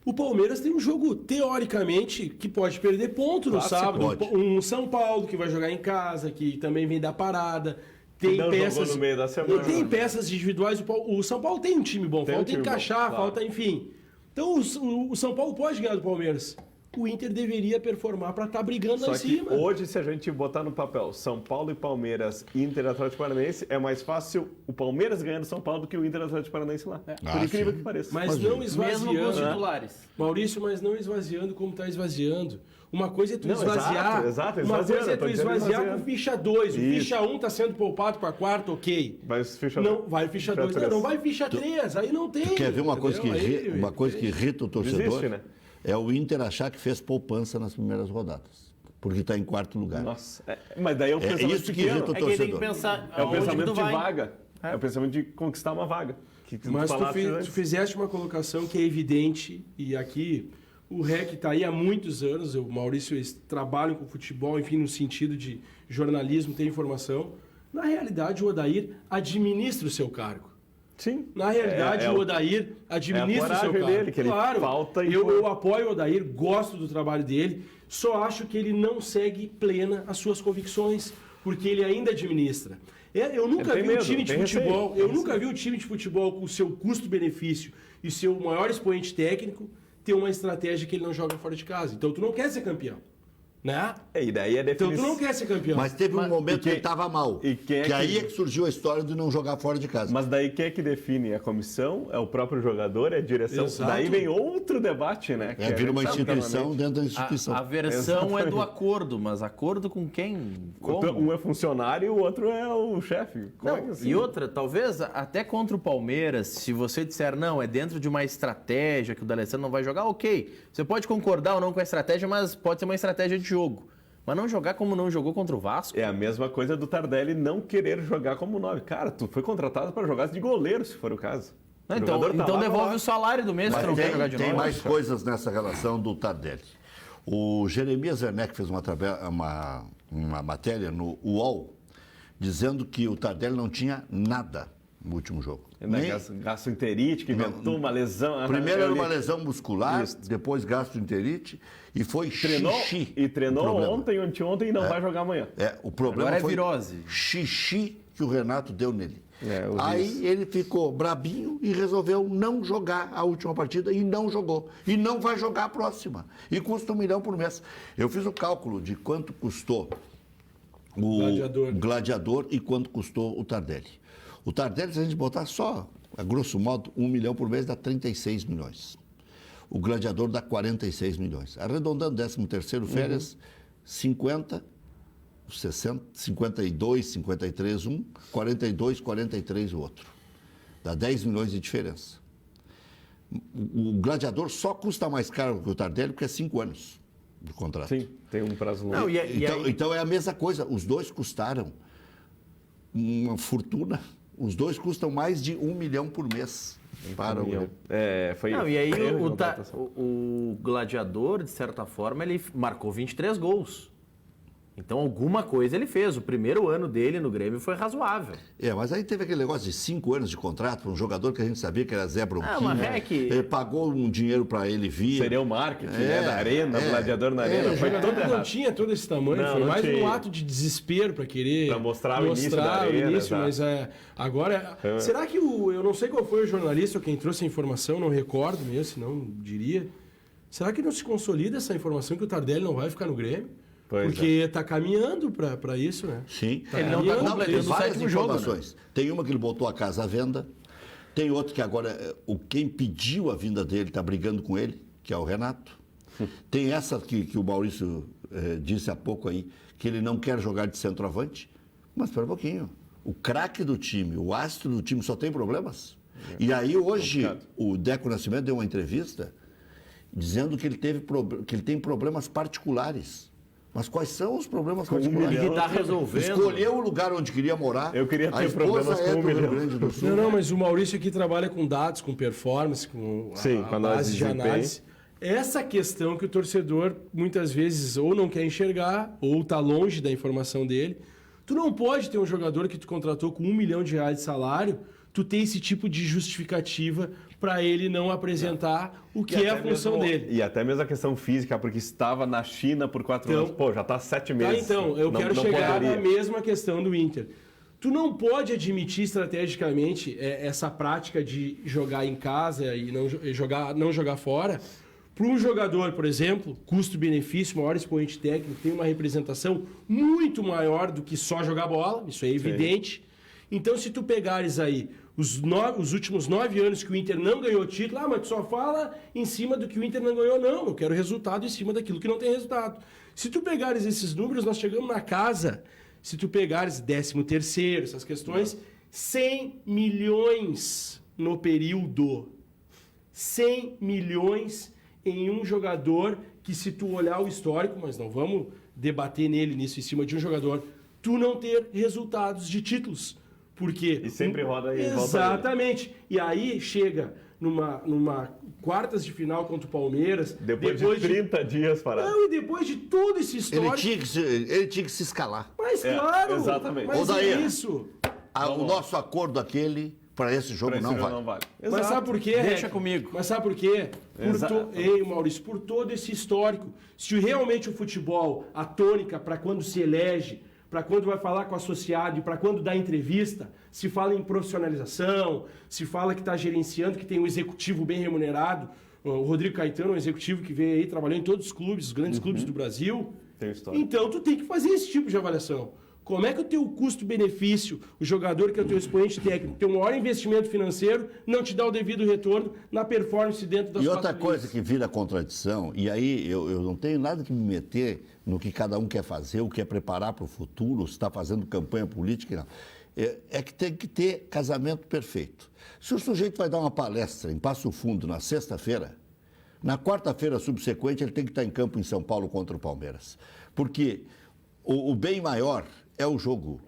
O Palmeiras tem um jogo, teoricamente, que pode perder ponto no sábado. Um São Paulo que vai jogar em casa, que também vem da parada. Tem peças no meio da semana. E tem peças individuais. O São Paulo tem um time bom, falta encaixar, falta, enfim. Então o São Paulo pode ganhar do Palmeiras. O Inter deveria performar para estar brigando lá em cima. Hoje, se a gente botar no papel São Paulo e Palmeiras, Inter e Atlético Paranaense, é mais fácil o Palmeiras ganhar do São Paulo do que o Inter e Atlético Paranaense lá. Por incrível que pareça. Mas não esvaziando. Mesmo com os titulares. Maurício, mas não esvaziando como está esvaziando. Uma coisa é tu esvaziar. Exato, uma coisa é tu esvaziar com ficha 2. O ficha 1 está sendo poupado para quarta, ok. Vai ficha não, vai ficha 2. Não vai ficha 3. Aí não tem. Tu quer ver uma coisa que irrita o torcedor? Existe, né? É o Inter achar que fez poupança nas primeiras rodadas. Porque está em 4º lugar. Nossa. Mas daí é o pensamento isso que irrita o torcedor. Tem que pensar é o pensamento de vai. vaga. É o pensamento de conquistar uma vaga. Mas tu fizeste uma colocação que é evidente, e aqui o REC está aí há muitos anos, o Maurício, eles trabalham com futebol, enfim, no sentido de jornalismo, tem informação. Na realidade, o Odair administra o seu cargo. Sim. Na realidade, o Odair administra o seu cargo. Dele, que claro, falta eu apoio o Odair, gosto do trabalho dele, só acho que ele não segue plena as suas convicções, porque ele ainda administra. Eu nunca vi um time de futebol, nunca vi um time de futebol com o seu custo-benefício e seu maior expoente técnico ter uma estratégia que ele não joga fora de casa. Então tu não quer ser campeão. Né? E daí é definição. Então tu não quer ser campeão. Mas teve um momento que ele estava mal. Aí é que surgiu a história de não jogar fora de casa. Mas daí quem é que define? A comissão? É o próprio jogador? É a direção? Exato. Daí vem outro debate, né? Vira uma instituição dentro da instituição. A versão é do acordo, mas acordo com quem? Como? Um é funcionário e o outro é o chefe. E outra, talvez até contra o Palmeiras, se você disser, não, é dentro de uma estratégia que o D'Alessandro não vai jogar, ok. Você pode concordar ou não com a estratégia, mas pode ser uma estratégia de jogo. Mas não jogar como não jogou contra o Vasco. É a mesma coisa do Tardelli não querer jogar como 9. Cara, tu foi contratado para jogar de goleiro, se for o caso. Então devolve o salário do mês, que não quer jogar de novo. Tem mais coisas nessa relação do Tardelli. O Jeremias Werneck fez uma matéria no UOL dizendo que o Tardelli não tinha nada no último jogo. Gastroenterite, que inventou uma lesão. Primeiro era uma lesão muscular, depois gastroenterite e foi xixi. E treinou ontem, anteontem e não vai jogar amanhã. O problema agora foi virose. Xixi que o Renato deu nele. Aí ele ficou brabinho e resolveu não jogar a última partida e não jogou. E não vai jogar a próxima. E custa 1 milhão por mês. Eu fiz o cálculo de quanto custou o Gladiador e quanto custou o Tardelli. O Tardelli, se a gente botar só, a grosso modo, 1 milhão por mês dá 36 milhões. O Gladiador dá 46 milhões. Arredondando 13º férias, 50 52, 53 um, 42, 43 o outro. Dá 10 milhões de diferença. O Gladiador só custa mais caro que o Tardelli porque é 5 anos de contrato. Sim, tem um prazo longo. Não, Então é a mesma coisa. Os dois custaram uma fortuna. Os dois custam mais de 1 milhão por mês para o... Foi Não, e aí o Gladiador, de certa forma, ele marcou 23 gols. Então, alguma coisa ele fez. O primeiro ano dele no Grêmio foi razoável. Mas aí teve aquele negócio de 5 anos de contrato para um jogador que a gente sabia que era Zé Bronquinho. Mas é que... Ele pagou um dinheiro para ele vir. Seria o marketing, da Arena, o Gladiador na Arena. O jogador não tinha todo esse tamanho, foi mais um ato de desespero para querer mostrar o início da Arena. Mas agora, será que eu não sei qual foi o jornalista ou quem trouxe a informação, não recordo mesmo, senão diria. Será que não se consolida essa informação que o Tardelli não vai ficar no Grêmio? Porque está caminhando para isso, né? Sim. Ele não está completando o sétimo jogo, né? Tem uma que ele botou a casa à venda, tem outra que agora quem pediu a vinda dele está brigando com ele, que é o Renato. Tem essa que o Maurício disse há pouco aí, que ele não quer jogar de centroavante. Mas espera um pouquinho. O craque do time, o astro do time só tem problemas. E aí hoje o Deco Nascimento deu uma entrevista dizendo que ele tem problemas particulares. Mas quais são os problemas particulares? Ele está resolvendo. Escolheu o lugar onde queria morar. Eu queria ter problemas com o Rio Grande do Sul. Não, mas o Maurício aqui trabalha com dados, com performance, com a base de análise. Essa questão que o torcedor muitas vezes ou não quer enxergar ou está longe da informação dele. Tu não pode ter um jogador que tu contratou com R$1 milhão de salário, tu tem esse tipo de justificativa para ele não apresentar o que é a função dele. E até mesmo a questão física, porque estava na China por 4 anos. Pô, já está 7 meses. Então, eu quero chegar na mesma questão do Inter. Tu não pode admitir estrategicamente essa prática de jogar em casa e não jogar fora. Para um jogador, por exemplo, custo-benefício, maior expoente técnico, tem uma representação muito maior do que só jogar bola, isso é evidente. Sim. Então, se tu pegares aí os últimos 9 anos que o Inter não ganhou título, mas tu só fala em cima do que o Inter não ganhou. Não, eu quero resultado em cima daquilo que não tem resultado. Se tu pegares esses números, nós chegamos na casa, se tu pegares 13º, essas questões, 100 milhões no período. 100 milhões em um jogador que, se tu olhar o histórico, mas não vamos debater nisso em cima de um jogador, tu não ter resultados de títulos. Porque e sempre roda aí. Exatamente. E aí chega numa quartas de final contra o Palmeiras. Depois de 30 dias parado. Não, e depois de todo esse histórico. Ele tinha que se escalar. Mas claro. Exatamente. Mas é isso. O nosso acordo aquele para esse jogo não vale. Mas sabe por quê? Deixa comigo. Mas sabe por quê? Ei, Maurício, por todo esse histórico. Se realmente o futebol, a tônica para quando se elege, para quando vai falar com o associado e para quando dá entrevista, se fala em profissionalização, se fala que está gerenciando, que tem um executivo bem remunerado. O Rodrigo Caetano é um executivo que veio aí, trabalhou em todos os clubes, os grandes clubes do Brasil. Tem história. Então, tu tem que fazer esse tipo de avaliação. Como é que o teu custo-benefício, o jogador que é o teu expoente técnico, tem um maior investimento financeiro, não te dá o devido retorno na performance dentro das E outra coisa que vira contradição, e aí eu não tenho nada que me meter no que cada um quer fazer, o que é preparar para o futuro, se está fazendo campanha política, não. É que tem que ter casamento perfeito. Se o sujeito vai dar uma palestra em Passo Fundo na sexta-feira, na quarta-feira subsequente ele tem que estar em campo em São Paulo contra o Palmeiras. Porque o bem maior é o jogo.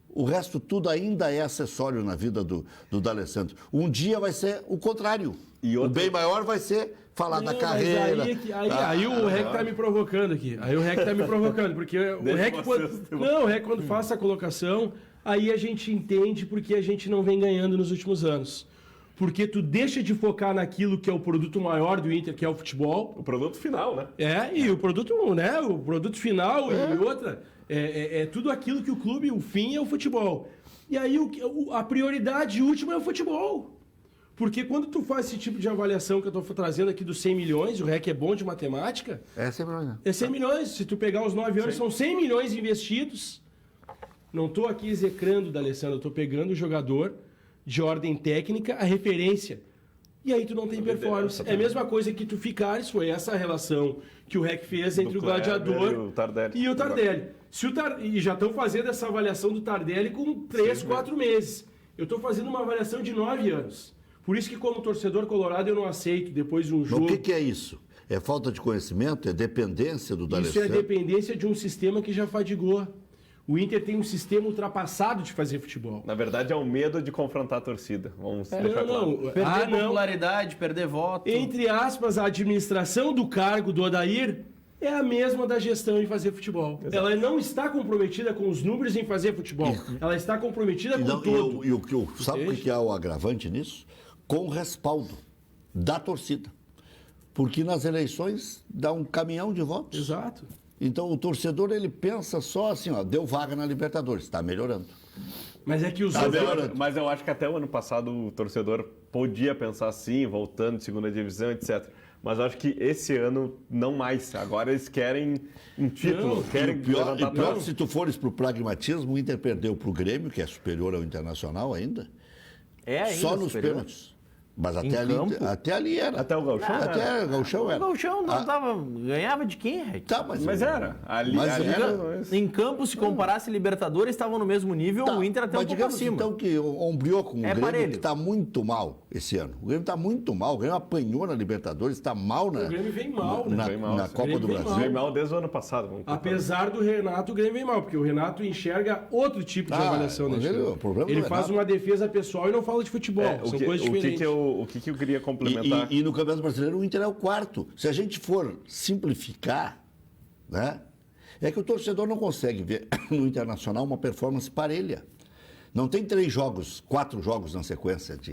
O resto tudo ainda é acessório na vida do D'Alessandro. Um dia vai ser o contrário. O bem maior vai ser falar da carreira. Aí o REC está me provocando aqui. Aí o REC está me provocando. Porque o REC, quando faz a colocação, aí a gente entende porque a gente não vem ganhando nos últimos anos. Porque tu deixa de focar naquilo que é o produto maior do Inter, que é o futebol. O produto final, né? E o produto, né? O produto final e outra. É tudo aquilo que o clube, o fim é o futebol. E aí a prioridade última é o futebol. Porque quando tu faz esse tipo de avaliação que eu estou trazendo aqui dos 100 milhões, o REC é bom de matemática. É 100 milhões, né? É 100 milhões. Se tu pegar os 9 anos, são 100 milhões investidos. Não estou aqui execrando o D'Alessandro, eu estou pegando o jogador de ordem técnica, a referência. e aí tu não tem performance. É a mesma coisa que tu ficares, foi essa a relação que o REC fez entre o Gladiador e o Tardelli. E já estão fazendo essa avaliação do Tardelli com 3, 4 meses. Eu estou fazendo uma avaliação de 9 anos. Por isso que, como torcedor colorado, eu não aceito, depois de um jogo... O que é isso? É falta de conhecimento? É dependência do D'Alessandro? Isso é dependência de um sistema que já fadigou. O Inter tem um sistema ultrapassado de fazer futebol. Na verdade, é o medo de confrontar a torcida. Vamos deixar claro. Perder popularidade, perder voto. Entre aspas, a administração do cargo do Odair é a mesma da gestão em fazer futebol. Exato. Ela não está comprometida com os números em fazer futebol. Ela está comprometida com tudo. Sabe o que é o agravante nisso? Com o respaldo da torcida. Porque nas eleições dá um caminhão de votos. Exato. Então o torcedor ele pensa só assim, ó, deu vaga na Libertadores, está melhorando. Mas é que os Mas eu acho que até o ano passado o torcedor podia pensar assim, voltando de segunda divisão, etc. Mas eu acho que esse ano não mais. Agora eles querem um título, querem levantar pior, se tu fores para o pragmatismo, o Inter perdeu para o Grêmio, que é superior ao Internacional ainda. É ainda só nos pênaltis. Mas até ali era. Até o Gauchão era. Até o Gauchão era. O Gauchão não ganhava de quem, Rec? Tá, mas era. Ali era. Em campo, se comparasse Libertadores, estavam no mesmo nível, o Inter até um pouco acima. Então que ombreou com o Grêmio, que está muito mal esse ano. O Grêmio está muito mal. O Grêmio apanhou na Libertadores, está mal na... O Grêmio vem mal, né? Na Copa do Brasil. Vem mal desde o ano passado. Apesar do Renato, o Grêmio vem mal, porque o Renato enxerga outro tipo de avaliação nesse jogo. Ele faz uma defesa pessoal e não fala de futebol. São coisas diferentes. O que eu queria complementar? E no Campeonato Brasileiro o Inter é o quarto. Se a gente for simplificar, né, é que o torcedor não consegue ver no Internacional uma performance parelha. Não tem 4 jogos na sequência de...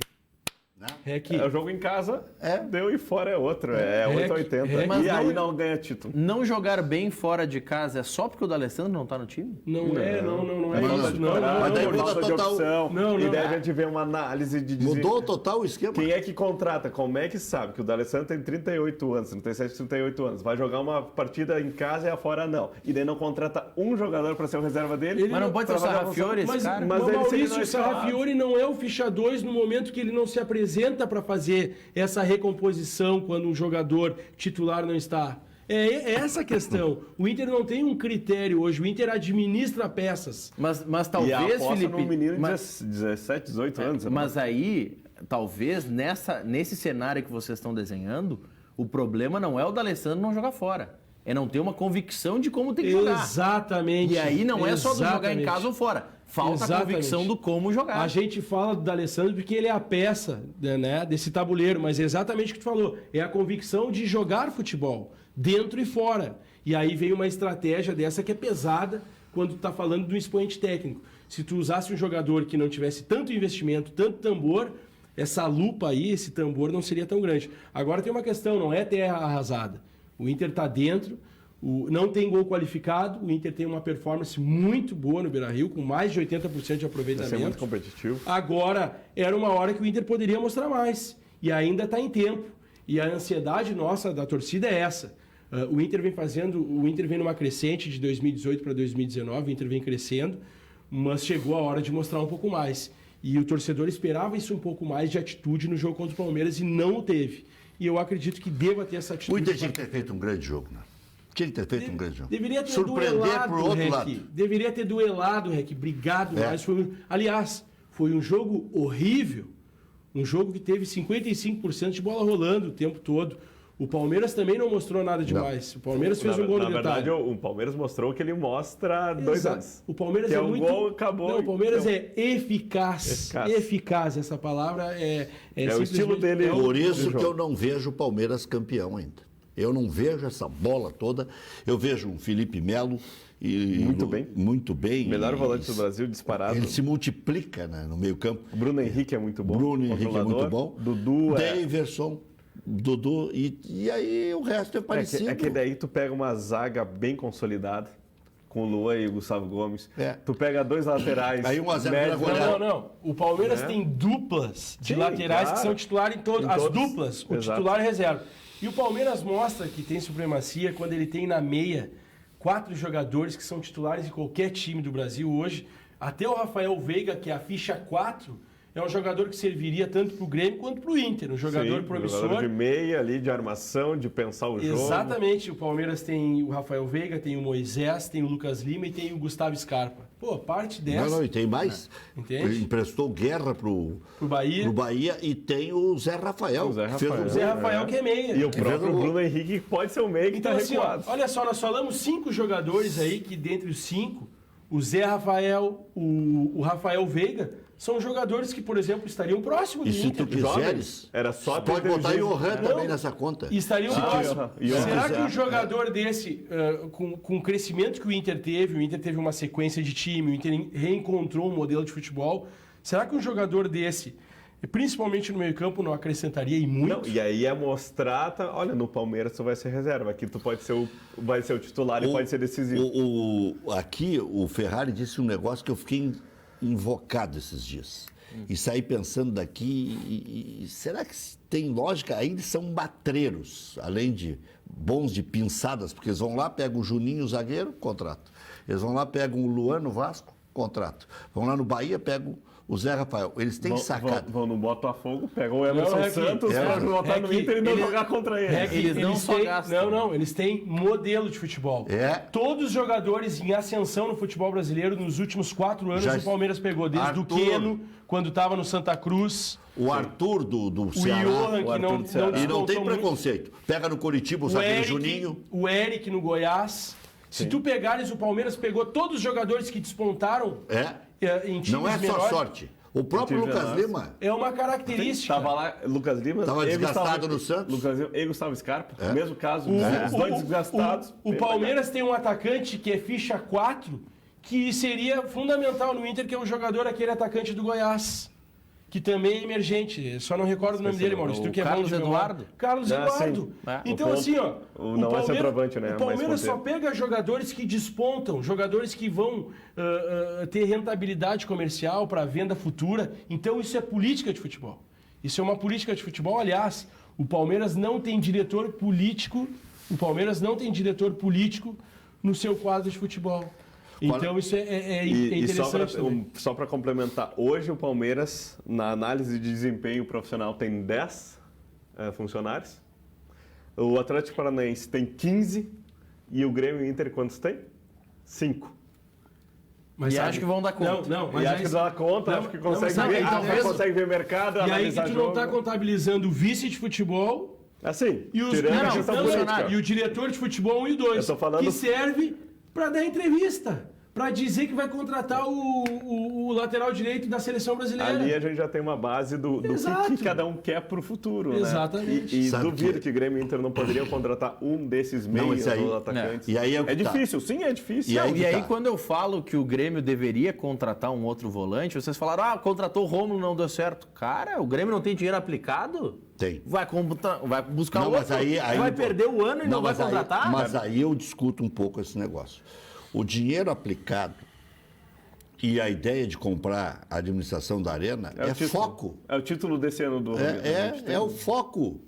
É o jogo em casa, deu e fora é outro. É 880. Mas e aí não ganha título. Não jogar bem fora de casa é só porque o D'Alessandro não está no time? Não é isso. Mas daí muda total. E daí a gente vê uma análise de dizer... Mudou total o esquema. Quem é que contrata? Como é que sabe que o D'Alessandro tem 38 anos, 37, 38 anos, vai jogar uma partida em casa e afora não. E daí não contrata um jogador para ser o reserva dele. Mas não pode ser o Sarrafiori esse cara? Mas Maurício, o Sarrafiori não é o ficha 2 no momento que ele não se apresenta para fazer essa recomposição quando um jogador titular não está. É essa a questão. O Inter não tem um critério hoje, o Inter administra peças. Mas talvez, Felipe... num menino de 17, 18 anos. Mas aí, talvez, nesse cenário que vocês estão desenhando, o problema não é o D'Alessandro não jogar fora. É não ter uma convicção de como tem que jogar. Exatamente. E aí não é só do jogar em casa ou fora. Falta a convicção do como jogar. A gente fala do D'Alessandro porque ele é a peça, né, desse tabuleiro, mas é exatamente o que tu falou. É a convicção de jogar futebol, dentro e fora. E aí vem uma estratégia dessa que é pesada quando tu está falando do expoente técnico. Se tu usasse um jogador que não tivesse tanto investimento, tanto tambor, essa lupa aí, esse tambor não seria tão grande. Agora tem uma questão, não é terra arrasada. O Inter está dentro, não tem gol qualificado, o Inter tem uma performance muito boa no Beira-Rio, com mais de 80% de aproveitamento. Vai ser muito competitivo. Agora, era uma hora que o Inter poderia mostrar mais, e ainda está em tempo. E a ansiedade nossa da torcida é essa. O Inter vem numa crescente de 2018 para 2019, o Inter vem crescendo, mas chegou a hora de mostrar um pouco mais. E o torcedor esperava isso um pouco mais de atitude no jogo contra o Palmeiras e não o teve. E eu acredito que deva ter essa atitude. O Inter tinha que ter feito um grande jogo, né? Tinha que ter feito um grande jogo. Deveria ter surpreender duelado, pro outro lado. Deveria ter duelado, Rec, brigado mais. Aliás, foi um jogo horrível. Um jogo que teve 55% de bola rolando o tempo todo. O Palmeiras também não mostrou nada demais. O Palmeiras fez um gol no detalhe. Na verdade, o Palmeiras mostrou que ele mostra 2 anos. O Palmeiras que é muito... gol, acabou. Não, o Palmeiras é eficaz. Eficaz. Essa palavra é o estilo dele. Por isso que eu não vejo o Palmeiras campeão ainda. Eu não vejo essa bola toda. Eu vejo um Felipe Melo muito bem. Melhor volante do Brasil, disparado. Ele se multiplica, né, no meio campo. O Bruno Henrique é muito bom. Dudu Daverson. Dudu, e aí o resto é parecido. É que daí tu pega uma zaga bem consolidada, com o Luan e o Gustavo Gomes. Tu pega 2 laterais. Aí 1-0 Não. O Palmeiras tem duplas de laterais que são titulares em todos. As duplas, o titular e reserva. E o Palmeiras mostra que tem supremacia quando ele tem na meia 4 jogadores que são titulares em qualquer time do Brasil hoje. Até o Rafael Veiga, que é a ficha 4, é um jogador que serviria tanto para o Grêmio quanto para o Inter. Um jogador promissor. Jogador de meia ali, de armação, de pensar o jogo. Exatamente. O Palmeiras tem o Rafael Veiga, tem o Moisés, tem o Lucas Lima e tem o Gustavo Scarpa. Pô, parte dessa... Não, e tem mais. Entende? Emprestou Guerra pro Bahia e tem o Zé Rafael. O Zé Rafael que é meia. E o próprio Bruno Henrique pode ser o meia que então, está recuado. Assim, olha só, nós falamos 5 jogadores aí que dentre os 5, o Zé Rafael, o Rafael Veiga, são jogadores que, por exemplo, estariam próximos do Inter. E se tu quiseres, era só pode botar o Johan também nessa conta. E estariam próximos. Será que um jogador desse, com o crescimento que o Inter teve uma sequência de time, o Inter reencontrou um modelo de futebol, será que um jogador desse, principalmente no meio-campo, não acrescentaria e muito? Não, e aí é mostrar, olha, no Palmeiras tu vai ser reserva, aqui tu vai ser o titular e pode ser decisivo. Aqui o Ferrari disse um negócio que eu fiquei invocado esses dias. E saí pensando daqui, será que tem lógica? Ainda são matreiros, além de bons de pinçadas, porque eles vão lá, pegam o Juninho, o zagueiro, contrato. Eles vão lá, pegam o Luan no Vasco, contrato. Vão lá no Bahia, pegam o Zé Rafael. Eles têm sacado. Vão no Botafogo, pegam o Emerson Santos para botar no Inter e não jogar contra ele. Eles não só gastam. Não, eles têm modelo de futebol. Todos os jogadores em ascensão no futebol brasileiro nos últimos 4 anos o Palmeiras pegou, desde o Keno, quando estava no Santa Cruz. O Arthur do Ceará. O Johan, que e não tem preconceito. Pega no Curitiba o zagueiro Juninho. O Eric no Goiás. Se tu pegares, o Palmeiras pegou todos os jogadores que despontaram em times não é só menores. Sorte. O próprio Lucas Lima. É uma característica. Estava lá, Lucas Lima. Estava desgastado no Santos. Lucas Lima e Gustavo Scarpa. Mesmo caso, os dois desgastados. O Palmeiras tem um atacante que é ficha 4, que seria fundamental no Inter, que é o jogador, aquele atacante do Goiás. Que também é emergente. Só não recordo o nome dele, Maurício. Tu que é Carlos Eduardo? Carlos Eduardo. Então, assim, ó. Não é centroavante, né? O Palmeiras só pega jogadores que despontam, jogadores que vão ter rentabilidade comercial para venda futura. Então, isso é política de futebol. Isso é uma política de futebol. Aliás, o Palmeiras não tem diretor político. O Palmeiras não tem diretor político no seu quadro de futebol. Então isso é interessante. E só para complementar, hoje o Palmeiras, na análise de desempenho profissional, tem 10 funcionários. O Atlético Paranaense tem 15 e o Grêmio e o Inter quantos tem? 5. Mas acho que vão dar conta. Mas acho que dá conta, acho que consegue ver, consegue ver mercado, e aí que tu não está contabilizando o vice de futebol assim, e o diretor de futebol 1 e 2, que serve para dar entrevista, para dizer que vai contratar o lateral direito da seleção brasileira. Ali a gente já tem uma base do que cada um quer para o futuro. Exatamente. Né? E duvido que Grêmio e Inter não poderiam contratar um desses meios ou atacantes. E aí é difícil, sim, é difícil. E aí, quando eu falo que o Grêmio deveria contratar um outro volante, vocês falaram, contratou o Rômulo, não deu certo. Cara, o Grêmio não tem dinheiro aplicado? Tem. Vai buscar outro? Mas aí vai perder o ano e não vai contratar? Mas aí eu discuto um pouco esse negócio. O dinheiro aplicado e a ideia de comprar a administração da Arena é foco. É o título desse ano do É o foco.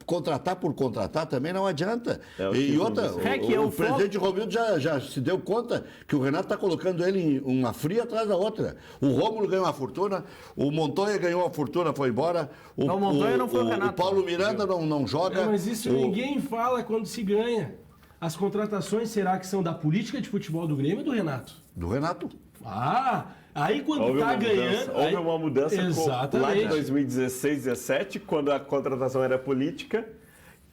Contratar por contratar também não adianta. E outra, o presidente Romildo já se deu conta que o Renato está colocando ele em uma fria atrás da outra. O Rômulo ganhou uma fortuna, o Montoya ganhou uma fortuna, foi embora. O Montoya não foi o Renato. O Paulo Miranda não joga. Mas isso ninguém fala quando se ganha. As contratações, será que são da política de futebol do Grêmio ou do Renato? Do Renato. Aí quando tá ganhando... Houve uma mudança lá em 2016, 2017, quando a contratação era política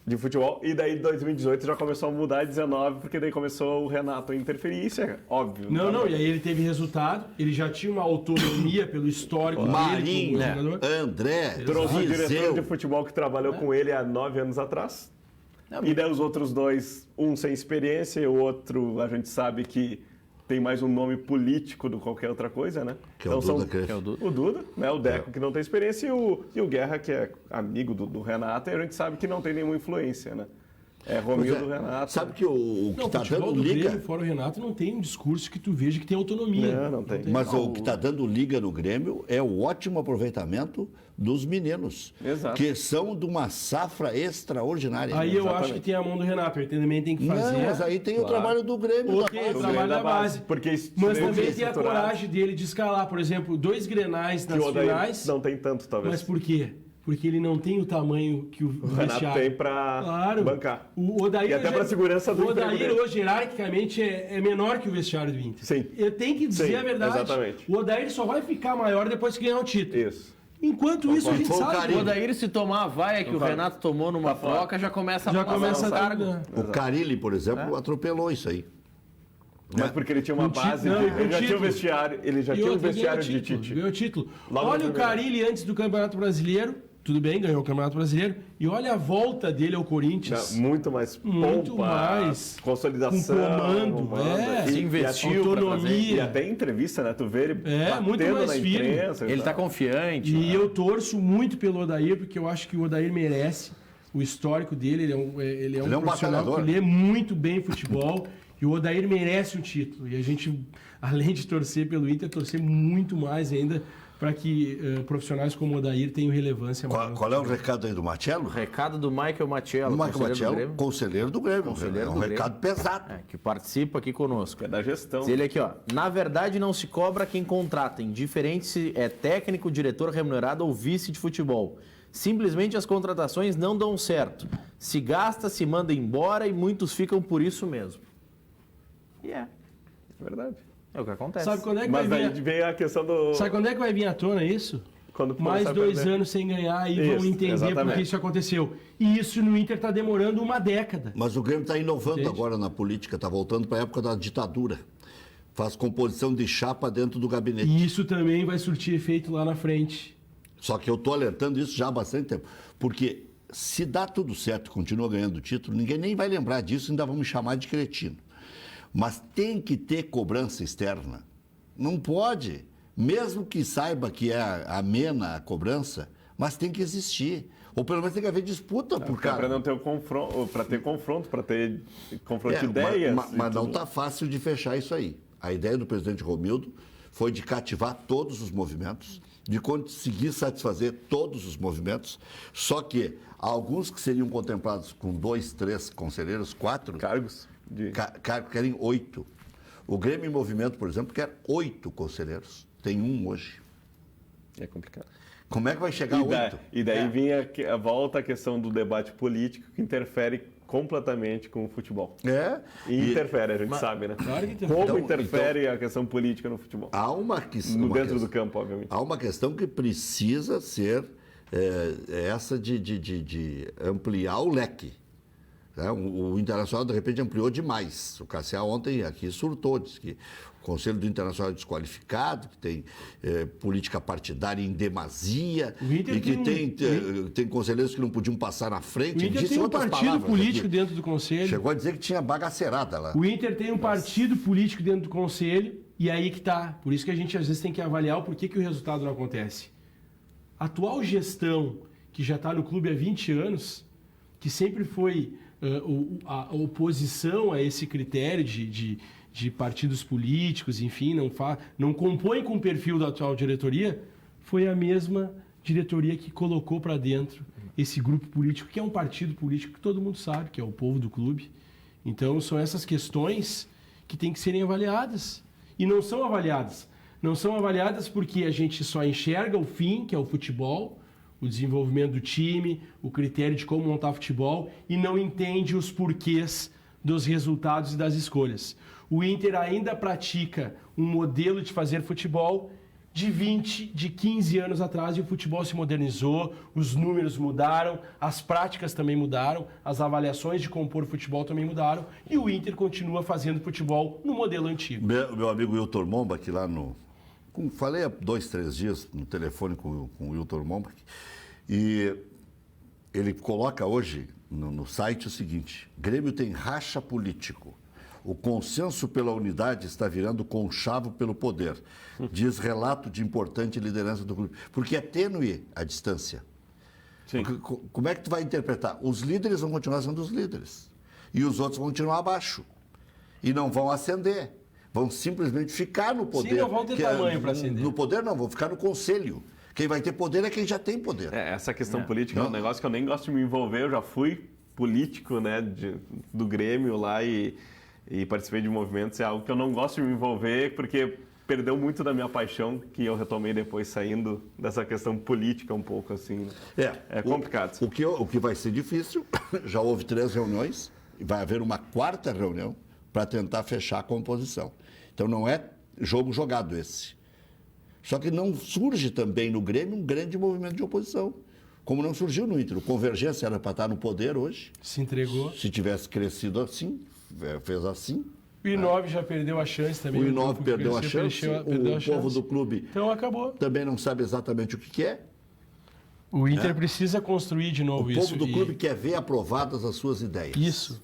de futebol, e daí em 2018 já começou a mudar em 2019, porque daí começou o Renato a interferir, isso é óbvio. E aí ele teve resultado, ele já tinha uma autonomia pelo histórico Marinho, André, trouxe o diretor de futebol que trabalhou com ele há 9 anos atrás. E daí os outros dois, um sem experiência e o outro, a gente sabe que tem mais um nome político do que qualquer outra coisa, né? Que é o Duda. O Duda, né? O Deco, que não tem experiência, e o Guerra, que é amigo do Renato, e a gente sabe que não tem nenhuma influência, né? Romildo, Renato. Sabe que o que está dando liga... Grêmio, fora o Renato, não tem um discurso que tu veja que tem autonomia. Não tem. Mas o que está dando liga no Grêmio é o ótimo aproveitamento dos meninos. Exato. Que são de uma safra extraordinária. Aí eu acho que tem a mão do Renato, ele também tem que fazer. Não, mas aí tem o trabalho do Grêmio. Ok, o trabalho da base. Porque mas também tem a coragem dele de escalar, por exemplo, 2 Grenais nas finais. Não tem tanto, talvez. Mas por quê? Porque ele não tem o tamanho que o Renato tem para bancar. O Odair e até para a segurança do O Odair hoje, hierarquicamente, é menor que o vestiário do Inter. Sim. Eu tenho que dizer a verdade. Exatamente. O Odair só vai ficar maior depois que ganhar o título. Isso. Enquanto isso, a gente sabe. O Odair, se tomar a vaia que o Renato tomou numa troca, já começa a cargo. O Carille, por exemplo, atropelou isso aí. Mas porque ele tinha uma base, ele já tinha um vestiário, de Tite. Ganhou o título. Olha o Carille antes do Campeonato Brasileiro. Tudo bem, ganhou o Campeonato Brasileiro. E olha a volta dele ao Corinthians. Muito mais pompa, consolidação. Com comando, se investiu, autonomia. E até em entrevista, né? Tu vê ele muito mais firme. Ele tá confiante. E eu torço muito pelo Odair, porque eu acho que o Odair merece o histórico dele. Ele é um profissional que lê muito bem futebol. E o Odair merece um título. E a gente, além de torcer pelo Inter, torcer muito mais ainda para que profissionais como o Odair tenham relevância maior. Qual é o recado aí do Machello? O recado do Michael Machello. Conselheiro do Grêmio. É um recado pesado. Que participa aqui conosco. É da gestão. Ele aqui, ó. Na verdade, não se cobra quem contrata, indiferente se é técnico, diretor remunerado ou vice de futebol. Simplesmente as contratações não dão certo. Se gasta, se manda embora e muitos ficam por isso mesmo. É verdade. É o que acontece. Sabe quando é que Mas vai daí vem a questão do... Sabe quando é que vai vir à tona isso? Quando mais 2 anos sem ganhar e vão entender por que isso aconteceu. E isso no Inter está demorando uma década. Mas o Grêmio está inovando agora na política, está voltando para a época da ditadura. Faz composição de chapa dentro do gabinete. E isso também vai surtir efeito lá na frente. Só que eu estou alertando isso já há bastante tempo. Porque se dá tudo certo e continua ganhando o título, ninguém nem vai lembrar disso, ainda vão me chamar de cretino. Mas tem que ter cobrança externa. Não pode, mesmo que saiba que é amena a cobrança, mas tem que existir. Ou pelo menos tem que haver disputa por cara. Para não ter para ter confronto de ideias. Mas não está fácil de fechar isso aí. A ideia do presidente Romildo foi de cativar todos os movimentos, de conseguir satisfazer todos os movimentos, só que alguns que seriam contemplados com 2, 3 conselheiros, 4... cargos. Querem 8. O Grêmio em Movimento, por exemplo, quer 8 conselheiros. Tem 1 hoje. É complicado. Como é que vai chegar a 8? E daí vinha a volta a questão do debate político que interfere completamente com o futebol. Interfere, a gente sabe, né? Claro que interfere. Como interfere a questão política no futebol? Há uma questão... Dentro do campo, obviamente. Há uma questão que precisa ser essa de ampliar o leque. O Internacional, de repente, ampliou demais. O Cassiá ontem aqui surtou, disse que o Conselho do Internacional é desqualificado, que tem política partidária em demasia e que tem conselheiros que não podiam passar na frente. O Inter tem um partido político dentro do Conselho. Chegou a dizer que tinha bagaceirada lá. O Inter tem um partido político dentro do Conselho e aí que está. Por isso que a gente, às vezes, tem que avaliar o porquê que o resultado não acontece. A atual gestão, que já está no clube há 20 anos, que sempre foi... a oposição a esse critério de partidos políticos, enfim, não compõe com o perfil da atual diretoria, foi a mesma diretoria que colocou para dentro esse grupo político, que é um partido político que todo mundo sabe, que é o povo do clube. Então, são essas questões que têm que serem avaliadas. E não são avaliadas. Não são avaliadas porque a gente só enxerga o fim, que é o futebol, o desenvolvimento do time, o critério de como montar futebol e não entende os porquês dos resultados e das escolhas. O Inter ainda pratica um modelo de fazer futebol de 15 anos atrás e o futebol se modernizou, os números mudaram, as práticas também mudaram, as avaliações de compor futebol também mudaram e o Inter continua fazendo futebol no modelo antigo. Meu amigo Wilton Momba, que lá falei há 2, 3 dias no telefone com o Wilton Momba, e ele coloca hoje no site o seguinte: Grêmio tem racha político. O consenso pela unidade está virando conchavo pelo poder. Diz relato de importante liderança do clube. Porque é tênue a distância. Porque, como é que tu vai interpretar? Os líderes vão continuar sendo os líderes. e os outros vão continuar abaixo. E não vão ascender. Vão simplesmente ficar no poder. Sim, não vão ter tamanho para ascender. No poder não, vão ficar no conselho. Quem vai ter poder é quem já tem poder. Essa questão política é um negócio que eu nem gosto de me envolver. Eu já fui político, né, do Grêmio lá e participei de movimentos. É algo que eu não gosto de me envolver porque perdeu muito da minha paixão que eu retomei depois saindo dessa questão política um pouco assim. É complicado. O que vai ser difícil, já houve 3 reuniões, e vai haver uma 4ª reunião para tentar fechar a composição. Então não é jogo jogado esse. Só que não surge também no Grêmio um grande movimento de oposição, como não surgiu no Inter. O Convergência era para estar no poder hoje. Se entregou. Se tivesse crescido assim, fez assim. O I9 já perdeu a chance também. O I9 perdeu a chance, o povo do clube então acabou. Também não sabe exatamente o que é. O Inter precisa construir de novo isso. O povo do clube quer ver aprovadas as suas ideias. Isso.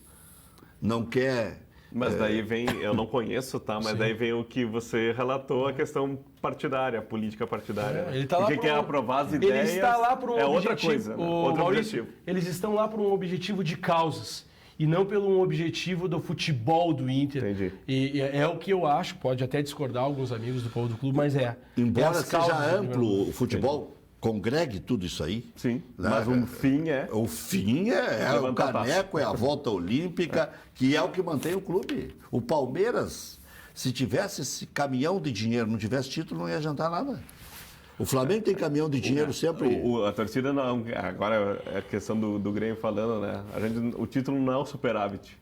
Não quer... Mas daí vem, eu não conheço, tá? Mas daí vem o que você relatou, a questão partidária, a política partidária. Ele tá lá quer aprovar as ideias, ele está lá por um objetivo, outra coisa, né? Outro Maurício, objetivo. Eles estão lá por um objetivo de causas e não pelo um objetivo do futebol do Inter. Entendi. E é o que eu acho, pode até discordar alguns amigos do povo do clube, mas Embora seja amplo o futebol, congregue tudo isso aí. Sim, mas o fim é... O fim é o caneco, é a volta olímpica, que é o que mantém o clube. O Palmeiras, se tivesse esse caminhão de dinheiro, não tivesse título, não ia adiantar nada. O Flamengo tem caminhão de dinheiro sempre... A torcida não... Agora é a questão do Grêmio falando, né? O título não é o superávit.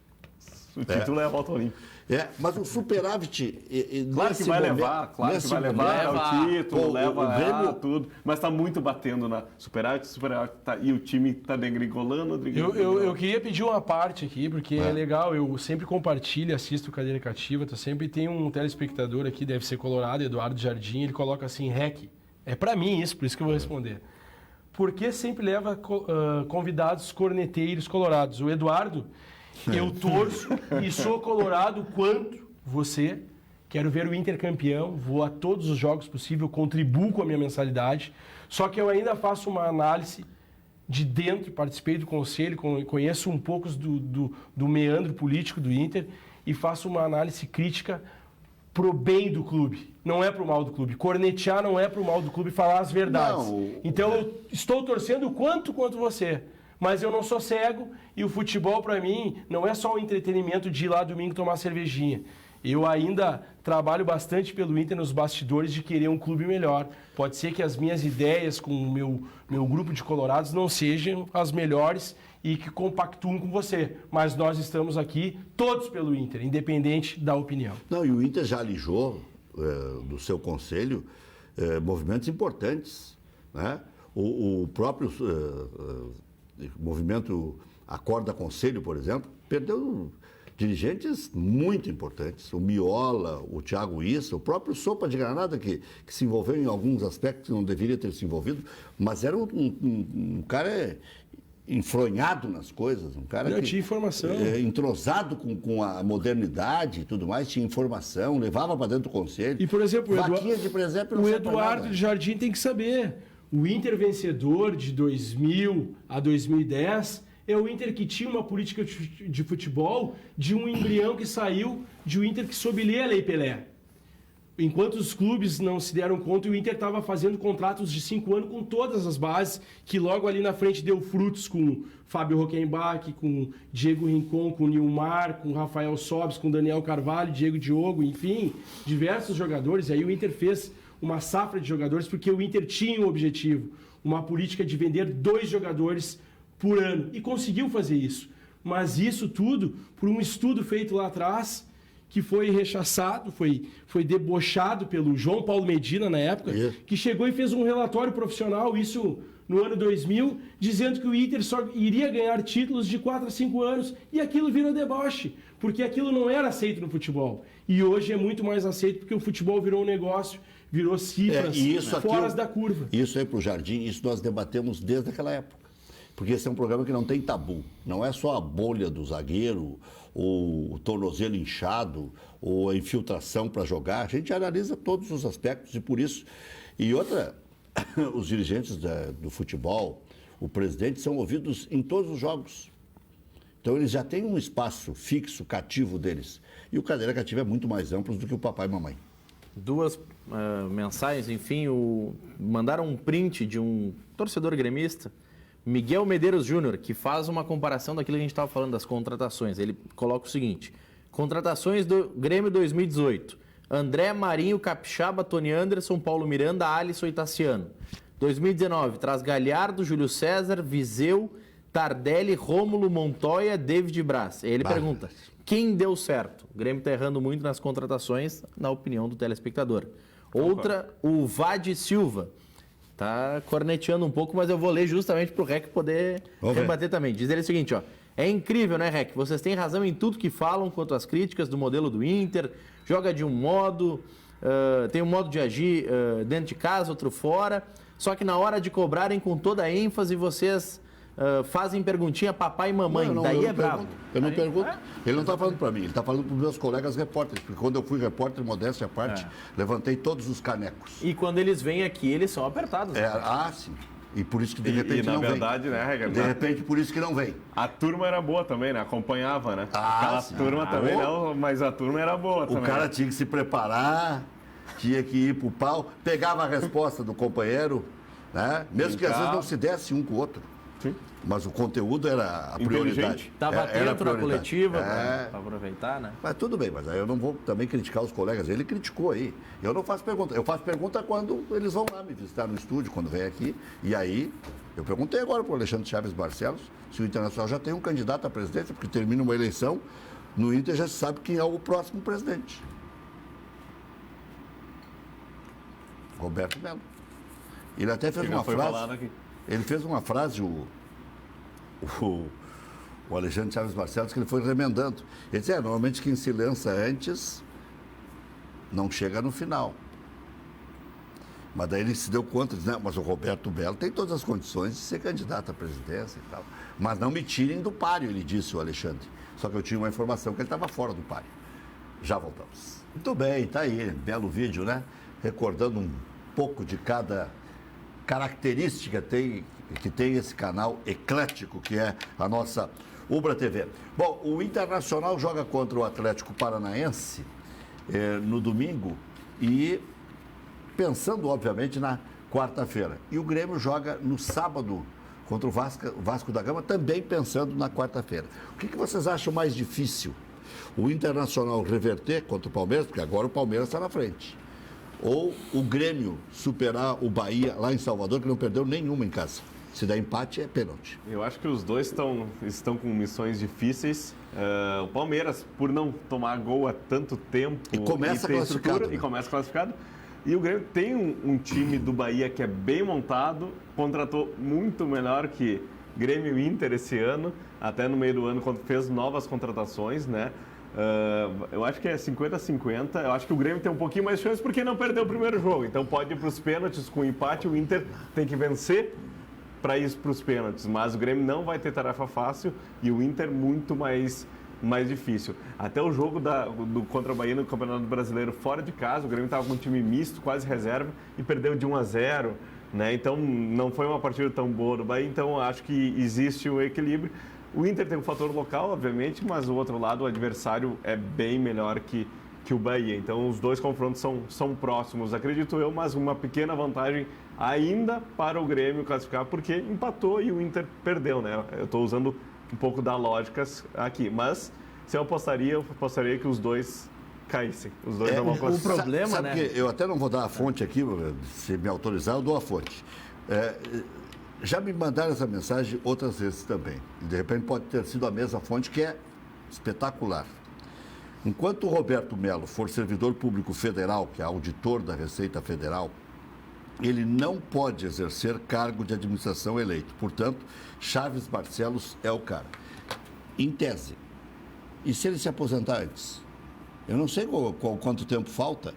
O título é a volta olímpica. Mas o superávit... Claro que vai levar, o título, leva tudo. Mas está muito batendo na superávit e o time está degringolando. Eu queria pedir uma parte aqui, porque é legal, eu sempre compartilho, assisto Cadeira Cativa, sempre tem um telespectador aqui, deve ser colorado, Eduardo Jardim, ele coloca assim, REC, é para mim isso, por isso que eu vou responder. Por que sempre leva convidados corneteiros colorados? O Eduardo... Eu torço e sou colorado quanto você. Quero ver o Inter campeão, vou a todos os jogos possíveis, contribuo com a minha mensalidade. Só que eu ainda faço uma análise de dentro, participei do conselho, conheço um pouco do meandro político do Inter e faço uma análise crítica pro bem do clube. Não é pro mal do clube. Cornetear não é pro mal do clube, falar as verdades. Então eu estou torcendo quanto você. Mas eu não sou cego e o futebol, para mim, não é só um entretenimento de ir lá domingo tomar cervejinha. Eu ainda trabalho bastante pelo Inter nos bastidores de querer um clube melhor. Pode ser que as minhas ideias com o meu grupo de colorados não sejam as melhores e que compactuam com você. Mas nós estamos aqui todos pelo Inter, independente da opinião. Não, e o Inter já alijou do seu conselho movimentos importantes, né? O próprio... O movimento Acorda Conselho, por exemplo, perdeu dirigentes muito importantes. O Miola, o Thiago Issa, o próprio Sopa de Granada, que se envolveu em alguns aspectos que não deveria ter se envolvido, mas era um cara enfronhado nas coisas, um cara que tinha informação. Entrosado com a modernidade e tudo mais, tinha informação, levava para dentro do conselho. E, por exemplo, o Eduardo Jardim tem que saber... O Inter vencedor de 2000 a 2010 é o Inter que tinha uma política de futebol de um embrião que saiu de um Inter que soube ler a Lei Pelé. Enquanto os clubes não se deram conta, o Inter estava fazendo contratos de 5 anos com todas as bases, que logo ali na frente deu frutos com Fábio Rockenbach, com Diego Rincon, com Nilmar, com Rafael Sobis, com Daniel Carvalho, Diego Diogo, enfim, diversos jogadores. Aí o Inter fez uma safra de jogadores, porque o Inter tinha um objetivo, uma política de vender 2 jogadores por ano, e conseguiu fazer isso. Mas isso tudo por um estudo feito lá atrás, que foi rechaçado, foi debochado pelo João Paulo Medina, na época, que chegou e fez um relatório profissional, isso no ano 2000, dizendo que o Inter só iria ganhar títulos de 4 a 5 anos, e aquilo virou deboche, porque aquilo não era aceito no futebol. E hoje é muito mais aceito, porque o futebol virou um negócio, virou cifras fora da curva. Isso aí para o Jardim, isso nós debatemos desde aquela época. Porque esse é um programa que não tem tabu. Não é só a bolha do zagueiro, ou o tornozelo inchado, ou a infiltração para jogar. A gente analisa todos os aspectos e por isso... E outra, os dirigentes do futebol, o presidente, são ouvidos em todos os jogos. Então, eles já têm um espaço fixo, cativo deles. E o cadeira cativa é muito mais amplo do que o papai e mamãe. Duas mensagens, enfim, mandaram um print de um torcedor gremista, Miguel Medeiros Júnior, que faz uma comparação daquilo que a gente estava falando, das contratações. Ele coloca o seguinte: contratações do Grêmio 2018, André, Marinho, Capixaba, Tony Anderson, Paulo Miranda, Alisson e Tassiano. 2019, traz Galhardo, Júlio César, Viseu, Tardelli, Rômulo, Montoya, David Braz. Ele pergunta, quem deu certo? O Grêmio está errando muito nas contratações, na opinião do telespectador. Outra, o Vade Silva. Tá corneteando um pouco, mas eu vou ler justamente para o Rec poder rebater também. Diz ele o seguinte, ó. É incrível, né, Rec? Vocês têm razão em tudo que falam quanto às críticas do modelo do Inter. Joga de um modo, tem um modo de agir dentro de casa, outro fora. Só que na hora de cobrarem com toda a ênfase, vocês fazem perguntinha papai e mamãe. Daí é bravo. Eu não pergunto. Ele não está falando para mim, ele está falando para os meus colegas repórteres. Porque quando eu fui repórter, modéstia à parte, levantei todos os canecos. E quando eles vêm aqui, eles são apertados. Né? Sim. E por isso que de repente não vem. Na verdade, né, Regra? De repente, por isso que não vem. A turma era boa também, né? Acompanhava, né? Aquela turma também não, mas a turma era boa também. O cara tinha que se preparar, tinha que ir pro pau, pegava a resposta do companheiro, né? Mesmo que às vezes não se desse um com o outro. Sim. Mas o conteúdo era a prioridade. Estava atento na coletiva para aproveitar, né? Mas tudo bem, mas aí eu não vou também criticar os colegas. Ele criticou aí. Eu não faço pergunta. Eu faço pergunta quando eles vão lá me visitar no estúdio, quando vem aqui. E aí, eu perguntei agora para o Alexandre Chaves Barcelos se o Internacional já tem um candidato à presidência, porque termina uma eleição, no Inter já se sabe quem é o próximo presidente. Roberto Melo. Ele até fez uma frase. Ele fez uma frase, o Alexandre Chaves Barcelos, que ele foi remendando. Ele disse, normalmente quem se lança antes não chega no final. Mas daí ele se deu conta, disse, mas o Roberto Melo tem todas as condições de ser candidato à presidência e tal. Mas não me tirem do páreo, ele disse, o Alexandre. Só que eu tinha uma informação que ele estava fora do páreo. Já voltamos. Muito bem, tá aí, belo vídeo, né? Recordando um pouco de cada característica que tem esse canal eclético que é a nossa Ubra TV. Bom, o Internacional joga contra o Atlético Paranaense no domingo e pensando, obviamente, na quarta-feira. E o Grêmio joga no sábado contra o Vasco da Gama, também pensando na quarta-feira. O que vocês acham mais difícil? O Internacional reverter contra o Palmeiras, porque agora o Palmeiras está na frente. Ou o Grêmio superar o Bahia lá em Salvador, que não perdeu nenhuma em casa. Se der empate, é pênalti. Eu acho que os dois estão com missões difíceis. O Palmeiras, por não tomar gol há tanto tempo... E começa classificado. E começa classificado. E o Grêmio tem um time do Bahia que é bem montado, contratou muito melhor que Grêmio e Inter esse ano, até no meio do ano, quando fez novas contratações, né? Eu acho que é 50-50. Eu acho que o Grêmio tem um pouquinho mais de chance porque não perdeu o primeiro jogo. Então pode ir para os pênaltis com empate. O Inter tem que vencer para ir para os pênaltis. Mas o Grêmio não vai ter tarefa fácil e o Inter muito mais difícil. Até o jogo contra o Bahia no Campeonato Brasileiro fora de casa, o Grêmio estava com um time misto, quase reserva, e perdeu de 1-0. Né? Então não foi uma partida tão boa do Bahia. Então acho que existe um equilíbrio. O Inter tem um fator local, obviamente, mas o outro lado, o adversário é bem melhor que o Bahia. Então, os dois confrontos são próximos, acredito eu, mas uma pequena vantagem ainda para o Grêmio classificar, porque empatou e o Inter perdeu, né? Eu estou usando um pouco da lógica aqui, mas se eu apostaria que os dois caíssem. Os dois não vão classificar. O problema, sabe né? Que eu até não vou dar a fonte aqui, se me autorizar, eu dou a fonte. Já me mandaram essa mensagem outras vezes também. E de repente pode ter sido a mesma fonte, que é espetacular. Enquanto o Roberto Melo for servidor público federal, que é auditor da Receita Federal, ele não pode exercer cargo de administração eleito. Portanto, Chaves Barcelos é o cara. Em tese. E se ele se aposentar antes? Eu não sei quanto tempo falta.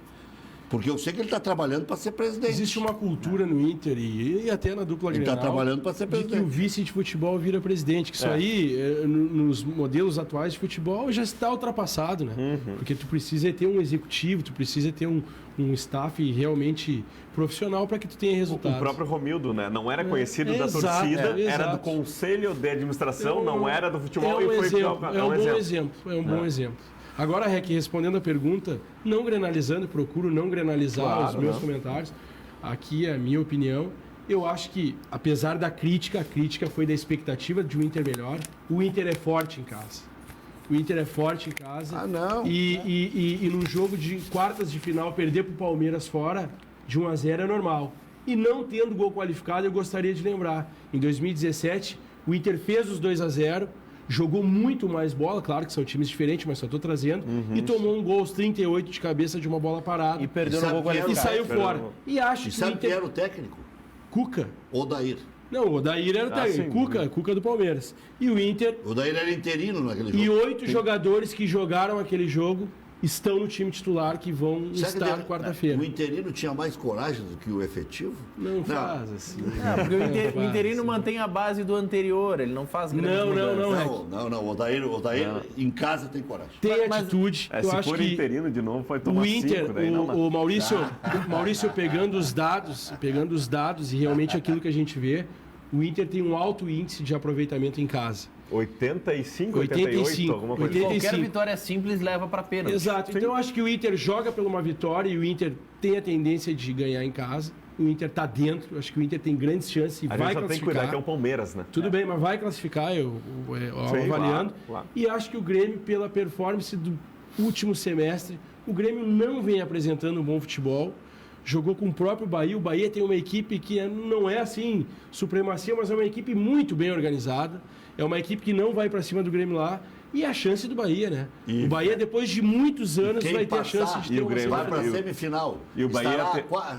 Porque eu sei que ele está trabalhando para ser presidente. Existe uma cultura no Inter e até na dupla Grenal. Ele está trabalhando para ser presidente. De que o vice de futebol vira presidente. Que isso aí, nos modelos atuais de futebol, já está ultrapassado, né? Porque tu precisa ter um executivo, tu precisa ter um staff realmente profissional para que tu tenha resultados. O próprio Romildo, né? Não era conhecido da torcida, era do conselho de administração, não era do futebol e foi exemplo, é um bom exemplo. É um bom exemplo. Agora, Rec, respondendo a pergunta, não grenalizando, procuro não grenalizar os meus comentários. Aqui é a minha opinião. Eu acho que, apesar da crítica, a crítica foi da expectativa de um Inter melhor. O Inter é forte em casa. O Inter é forte em casa. Ah, não. E num jogo de quartas de final, perder para o Palmeiras fora de 1-0 é normal. E não tendo gol qualificado, eu gostaria de lembrar. Em 2017, o Inter fez os 2-0. Jogou muito mais bola, claro que são times diferentes, mas só estou trazendo. E tomou um gol aos 38 de cabeça de uma bola parada. E perdeu no gol qualificado. E saiu fora. E acho que sabe quem era o técnico? Cuca. Odair. Não, o Odair era o técnico. Cuca do Palmeiras. E o Inter... O Odair era interino naquele jogo. E 8 jogadores que jogaram aquele jogo estão no time titular que vão estar quarta-feira. O interino tinha mais coragem do que o efetivo? Não faz assim. Porque o interino mantém a base do anterior, ele não faz grandes mudanças. Não. O Odair em casa tem coragem. Tem atitude. Se for interino de novo, vai tomar o Inter, 5, daí o Maurício pegando os dados e realmente aquilo que a gente vê, o Inter tem um alto índice de aproveitamento em casa. 85, 88, alguma coisa. 85. Qualquer vitória simples leva para pênalti. Exato. Então eu acho que o Inter joga por uma vitória e o Inter tem a tendência de ganhar em casa. O Inter está dentro. Eu acho que o Inter tem grandes chances e vai classificar. Tem que cuidar que é o Palmeiras, né? Tudo bem, mas vai classificar, eu avaliando. Claro. E acho que o Grêmio, pela performance do último semestre, o Grêmio não vem apresentando um bom futebol. Jogou com o próprio Bahia. O Bahia tem uma equipe que não é assim supremacia, mas é uma equipe muito bem organizada. É uma equipe que não vai para cima do Grêmio lá. E a chance do Bahia, né? O Bahia, depois de muitos anos, vai ter a chance de ter uma semifinal. Vai para a semifinal. E o Bahia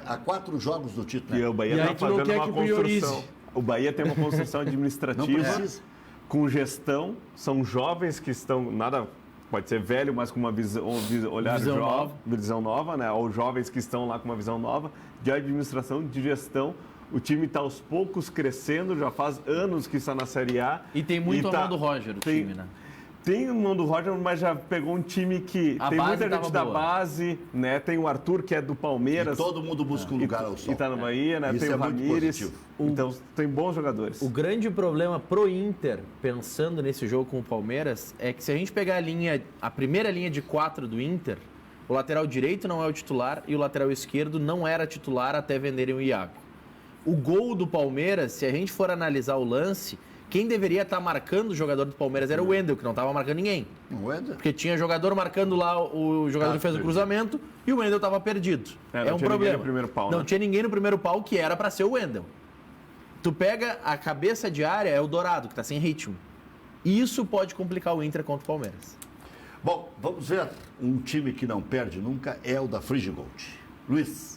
há 4 jogos do título. E o Bahia está fazendo uma construção. O Bahia tem uma construção administrativa com gestão. São jovens que estão... Pode ser velho, mas com uma visão nova, né? Ou jovens que estão lá com uma visão nova de administração, de gestão. O time está aos poucos crescendo, já faz anos que está na Série A. E tem muito a mão do Roger, o time, né? Tem o mão do Roger, mas já pegou um time que tem muita gente da base, né? Tem o Arthur, que é do Palmeiras. E todo mundo busca um lugar ao sol. E está na Bahia, né? Isso tem o Ramírez. Então, tem bons jogadores. O grande problema pro Inter, pensando nesse jogo com o Palmeiras, é que se a gente pegar a primeira linha de 4 do Inter, o lateral direito não é o titular e o lateral esquerdo não era titular até venderem o Iago. O gol do Palmeiras, se a gente for analisar o lance, quem deveria estar marcando o jogador do Palmeiras era o Wendel, que não estava marcando ninguém. O Wendel? Porque tinha jogador marcando lá, o jogador que fez o cruzamento, e o Wendel estava perdido. É um problema. No primeiro pau, não tinha ninguém no primeiro pau, que era para ser o Wendel. Tu pega a cabeça de área, é o Dourado, que está sem ritmo. E isso pode complicar o Inter contra o Palmeiras. Bom, vamos ver. Um time que não perde nunca é o da Frigigold. Luiz.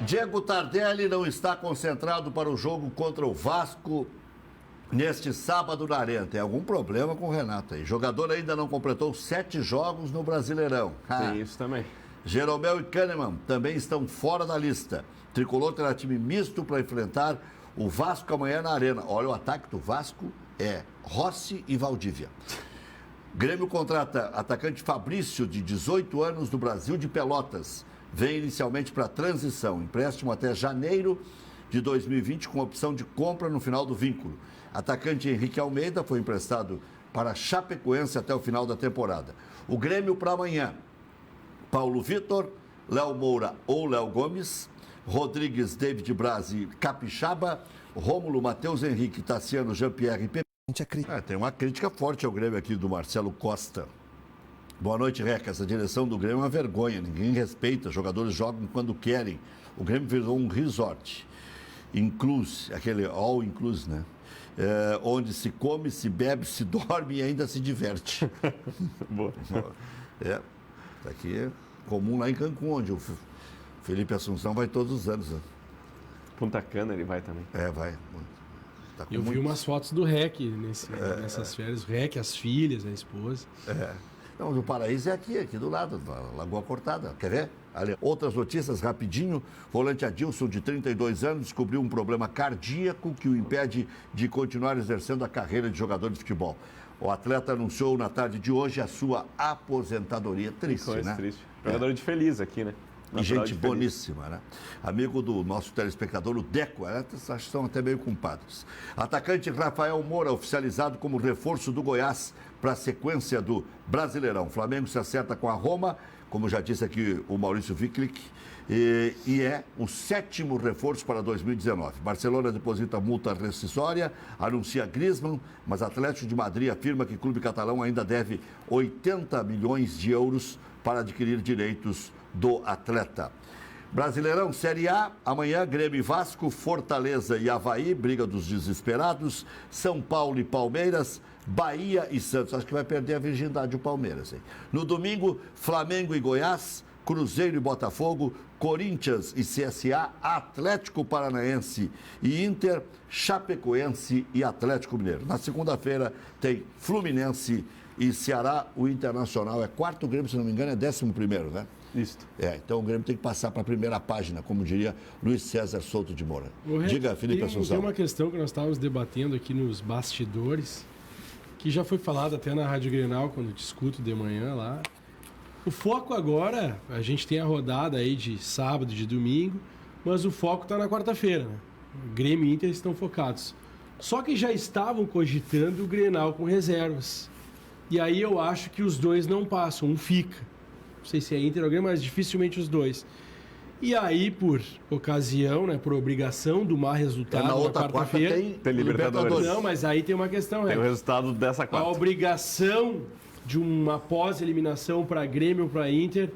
Diego Tardelli não está concentrado para o jogo contra o Vasco neste sábado na Arena. Tem algum problema com o Renato aí. O jogador ainda não completou 7 jogos no Brasileirão. Tem isso também. Jeromel e Kahneman também estão fora da lista. Tricolor terá time misto para enfrentar o Vasco amanhã na Arena. Olha, o ataque do Vasco é Rossi e Valdívia. Grêmio contrata atacante Fabrício, de 18 anos, do Brasil de Pelotas. Vem inicialmente para transição, empréstimo até janeiro de 2020, com opção de compra no final do vínculo. Atacante Henrique Almeida foi emprestado para Chapecoense até o final da temporada. O Grêmio para amanhã: Paulo Vitor, Léo Moura ou Léo Gomes, Rodrigues, David Braz e Capixaba, Rômulo, Matheus Henrique, Tassiano, Jean-Pierre e Pepe. Tem uma crítica forte ao Grêmio aqui do Marcelo Costa. Boa noite, Reca. Essa direção do Grêmio é uma vergonha. Ninguém respeita. Jogadores jogam quando querem. O Grêmio virou um resort. Incluse, aquele all incluse, né? Onde se come, se bebe, se dorme e ainda se diverte. Boa. Aqui é comum lá em Cancún, onde o Felipe Assunção vai todos os anos. Né? Punta Cana ele vai também. Vai. Tá vi umas fotos do REC nessas férias. O REC, as filhas, a esposa. Não, o paraíso é aqui do lado, Lagoa Cortada. Quer ver? Ali. Outras notícias, rapidinho. Volante Adilson, de 32 anos, descobriu um problema cardíaco que o impede de continuar exercendo a carreira de jogador de futebol. O atleta anunciou na tarde de hoje a sua aposentadoria. Triste, né? Triste. Jogador de feliz aqui, né? E gente boníssima, né? Amigo do nosso telespectador, o Deco, acho que são até meio compadres. Atacante Rafael Moura, oficializado como reforço do Goiás para a sequência do Brasileirão. O Flamengo se acerta com a Roma, como já disse aqui o Maurício Wicklick, e é o 7º reforço para 2019. Barcelona deposita multa rescisória, anuncia Griezmann, mas Atlético de Madrid afirma que o clube catalão ainda deve 80 milhões de euros para adquirir direitos do atleta. Brasileirão Série A, amanhã Grêmio e Vasco, Fortaleza e Avaí, briga dos desesperados, São Paulo e Palmeiras, Bahia e Santos. Acho que vai perder a virgindade o Palmeiras, hein? No domingo, Flamengo e Goiás, Cruzeiro e Botafogo, Corinthians e CSA, Atlético Paranaense e Inter, Chapecoense e Atlético Mineiro. Na segunda-feira tem Fluminense e Ceará. O Internacional é quarto, o Grêmio, se não me engano, é 11º, né? Isso. Então o Grêmio tem que passar para a primeira página, como diria Luiz César Souto de Moura. Diga, Felipe Assunção. Tem uma questão que nós estávamos debatendo aqui nos bastidores, que já foi falado até na Rádio Grenal, quando discuto de manhã lá. O foco agora, a gente tem a rodada aí de sábado, de domingo, mas o foco está na quarta-feira, né? O Grêmio e Inter estão focados. Só que já estavam cogitando o Grenal com reservas. E aí eu acho que os dois não passam, um fica. Não sei se é Inter ou Grêmio, mas dificilmente os dois. E aí, por ocasião, né, por obrigação do má resultado na outra quarta-feira, tem Libertadores. Não, mas aí tem uma questão. Tem o resultado dessa quarta. A obrigação de uma pós-eliminação para Grêmio ou para Inter,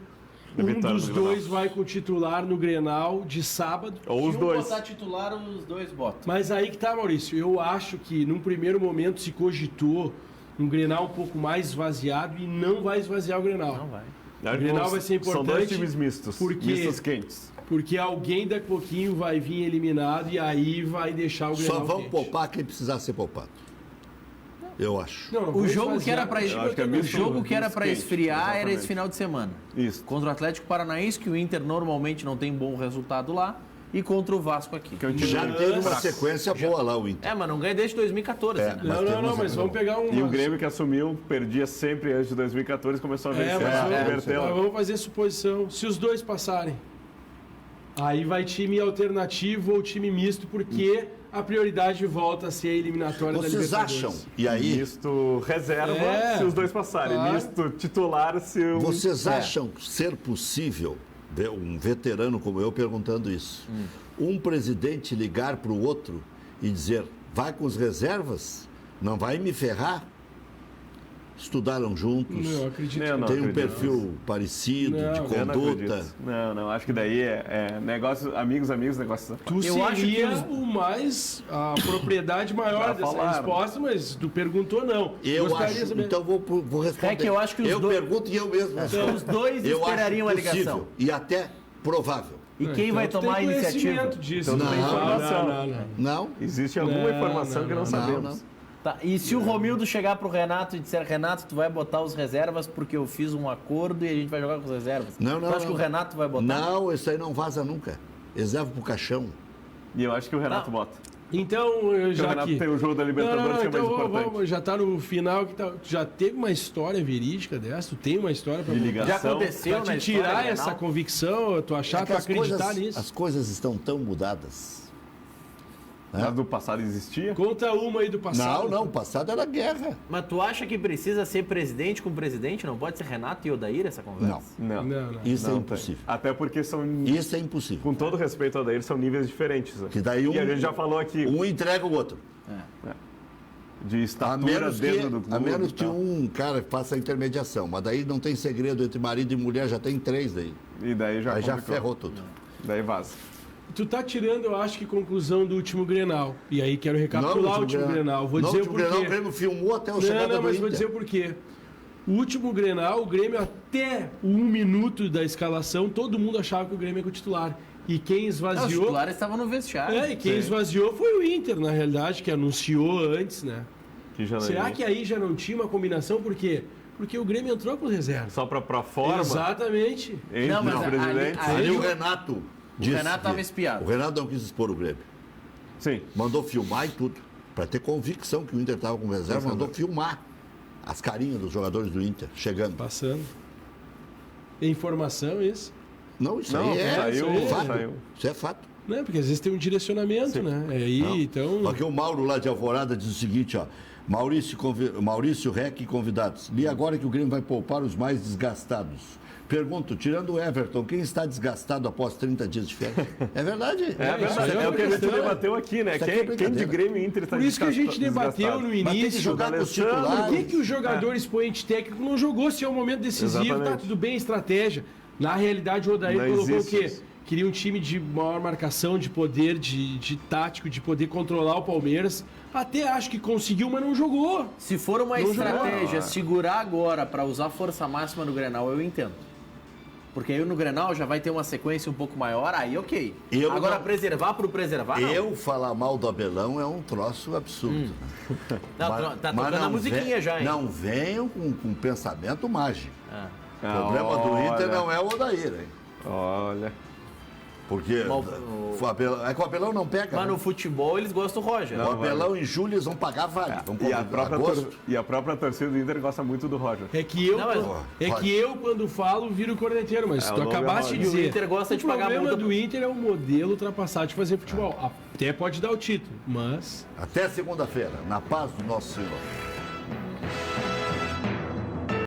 um dos dois vai com o titular no Grenal de sábado. Ou os dois. Se botar titular, os dois botam. Mas aí que tá, Maurício. Eu acho que num primeiro momento se cogitou um Grenal um pouco mais esvaziado e não vai esvaziar o Grenal. Não vai. O Grenal vai ser importante. São dois times mistos. Mistos quentes. Porque alguém daqui a pouquinho vai vir eliminado e aí vai deixar o Grenal Só vão quente. poupar quem precisar ser poupado. Eu acho. Não, O jogo que era para quente, esfriar era exatamente. esse final de semana. Isso. Contra o Atlético Paranaense, que o Inter normalmente não tem bom resultado lá, e contra o Vasco aqui. Que é um time Já teve uma sequência boa lá, o Inter. Mas não ganha desde 2014. né? Mas vamos pegar um. E o Grêmio que assumiu, perdia sempre antes de 2014, começou a vencer. Mas vamos fazer suposição. Se os dois passarem, aí vai time alternativo ou time misto, porque a prioridade volta a ser a eliminatória da Libertadores. Vocês acham? E aí? Misto reserva, se os dois passarem. Claro. Misto titular, se um... Vocês acham ser possível, um veterano como eu perguntando isso, um presidente ligar para o outro e dizer, vai com os reservas, não vai me ferrar? Estudaram juntos, Não, acredito. tem um perfil parecido, de conduta. Não, acho que daí é negócio, amigos, negócios. Tu seria a propriedade maior dessa resposta, mas tu perguntou não. Eu acho, então vou responder. É que eu acho que os dois... pergunto e eu mesmo. Então, os dois eu esperariam acho a ligação. possível e até provável. E quem vai tomar a iniciativa? Disso. Então, Não? Existe alguma informação que não sabemos. Tá, e se o Romildo chegar pro Renato e disser, Renato, tu vai botar os reservas porque eu fiz um acordo e a gente vai jogar com os reservas? Não. Tu acha que o Renato vai botar? Não, isso aí não vaza nunca. Eles levam pro caixão. E eu acho que o Renato bota. Então, Porque o Renato tem o jogo da Libertadores que é mais importante. Já tá no final, já teve uma história verídica dessa? Tu tem uma história para ligação? Já aconteceu, pra te tirar essa convicção, tu achar, tu acreditar nisso? As coisas estão tão mudadas. Mas do passado existia? Conta uma aí do passado. Não, o passado era guerra. Mas tu acha que precisa ser presidente com presidente? Não pode ser Renato e Odair essa conversa? Não. Isso Não é impossível. Tem. Até porque são... Isso é impossível. Com todo respeito ao Odair, são níveis diferentes. Que daí e a gente já falou aqui. Um entrega o outro. De estatura dentro do clube. A menos que um cara faça a intermediação. Mas daí não tem segredo entre marido e mulher, já tem 3 daí. E daí já ferrou tudo. Daí vaza. Tu tá tirando, eu acho que, conclusão do último Grenal. E aí quero recapitular o último Grenal. Vou dizer o porquê. O Grêmio filmou até o chegada do Inter. Vou dizer o porquê. O último Grenal, o Grêmio até 1 minuto da escalação, todo mundo achava que o Grêmio era o titular. E quem esvaziou... Os titulares estavam no vestiário. E quem esvaziou foi o Inter, na realidade, que anunciou antes, né? Será que aí já não tinha uma combinação? Porque Porque o Grêmio entrou com reserva. Só pra forma? Exatamente. Entre Não, mas os presidentes. Ali o Renato disse Renato estava que espiado. O Renato não quis expor o Grêmio. Sim. Mandou filmar e tudo. Para ter convicção que o Inter estava com reserva, mandou filmar as carinhas dos jogadores do Inter chegando. Passando. Informação, isso. Não, isso Não, aí é fato. saiu. Isso é fato. Não, porque às vezes tem um direcionamento, né? Aí, Não. então... Aqui o Mauro lá de Alvorada diz o seguinte, ó. Maurício Rec e convidados. Li agora que o Grêmio vai poupar os mais desgastados. Pergunto, tirando o Everton, quem está desgastado após 30 dias de férias? É verdade? É verdade, é o que a gente debateu aqui, né? Quem de Grêmio e Inter está Por isso que a gente debateu no início. Jogar com os Por titulares. que o jogador expoente técnico não jogou se é um momento decisivo? Exatamente. Tá tudo bem, estratégia. Na realidade, o Odair Não colocou o existe quê? isso. Queria um time de maior marcação, de poder, de tático, de poder controlar o Palmeiras. Até acho que conseguiu, mas não jogou. Se for uma Não estratégia, jogou. segurar agora para usar força máxima no Grenal, eu entendo. Porque aí no Grenal já vai ter uma sequência um pouco maior, aí ok. Agora preservar por preservar, não. Eu falar mal do Abelão é um troço absurdo. Não, tá tocando a musiquinha já, hein? Não venham com pensamento mágico. Ah. O problema do Inter não é o Odair, hein? Olha. Porque é que o Abelão não pega. Mas né? no futebol eles gostam do Roger. O Abelão em julho eles vão pagar vale. Vão E a própria torcida do Inter gosta muito do Roger. É que eu, Não, mas- quando falo, viro corneteiro, mas o tu nome acabaste é de Roger. dizer. O Inter gosta de pagar O problema multa. do Inter é o modelo ultrapassado de fazer futebol. Até pode dar o título, mas... Até segunda-feira, na paz do nosso Senhor.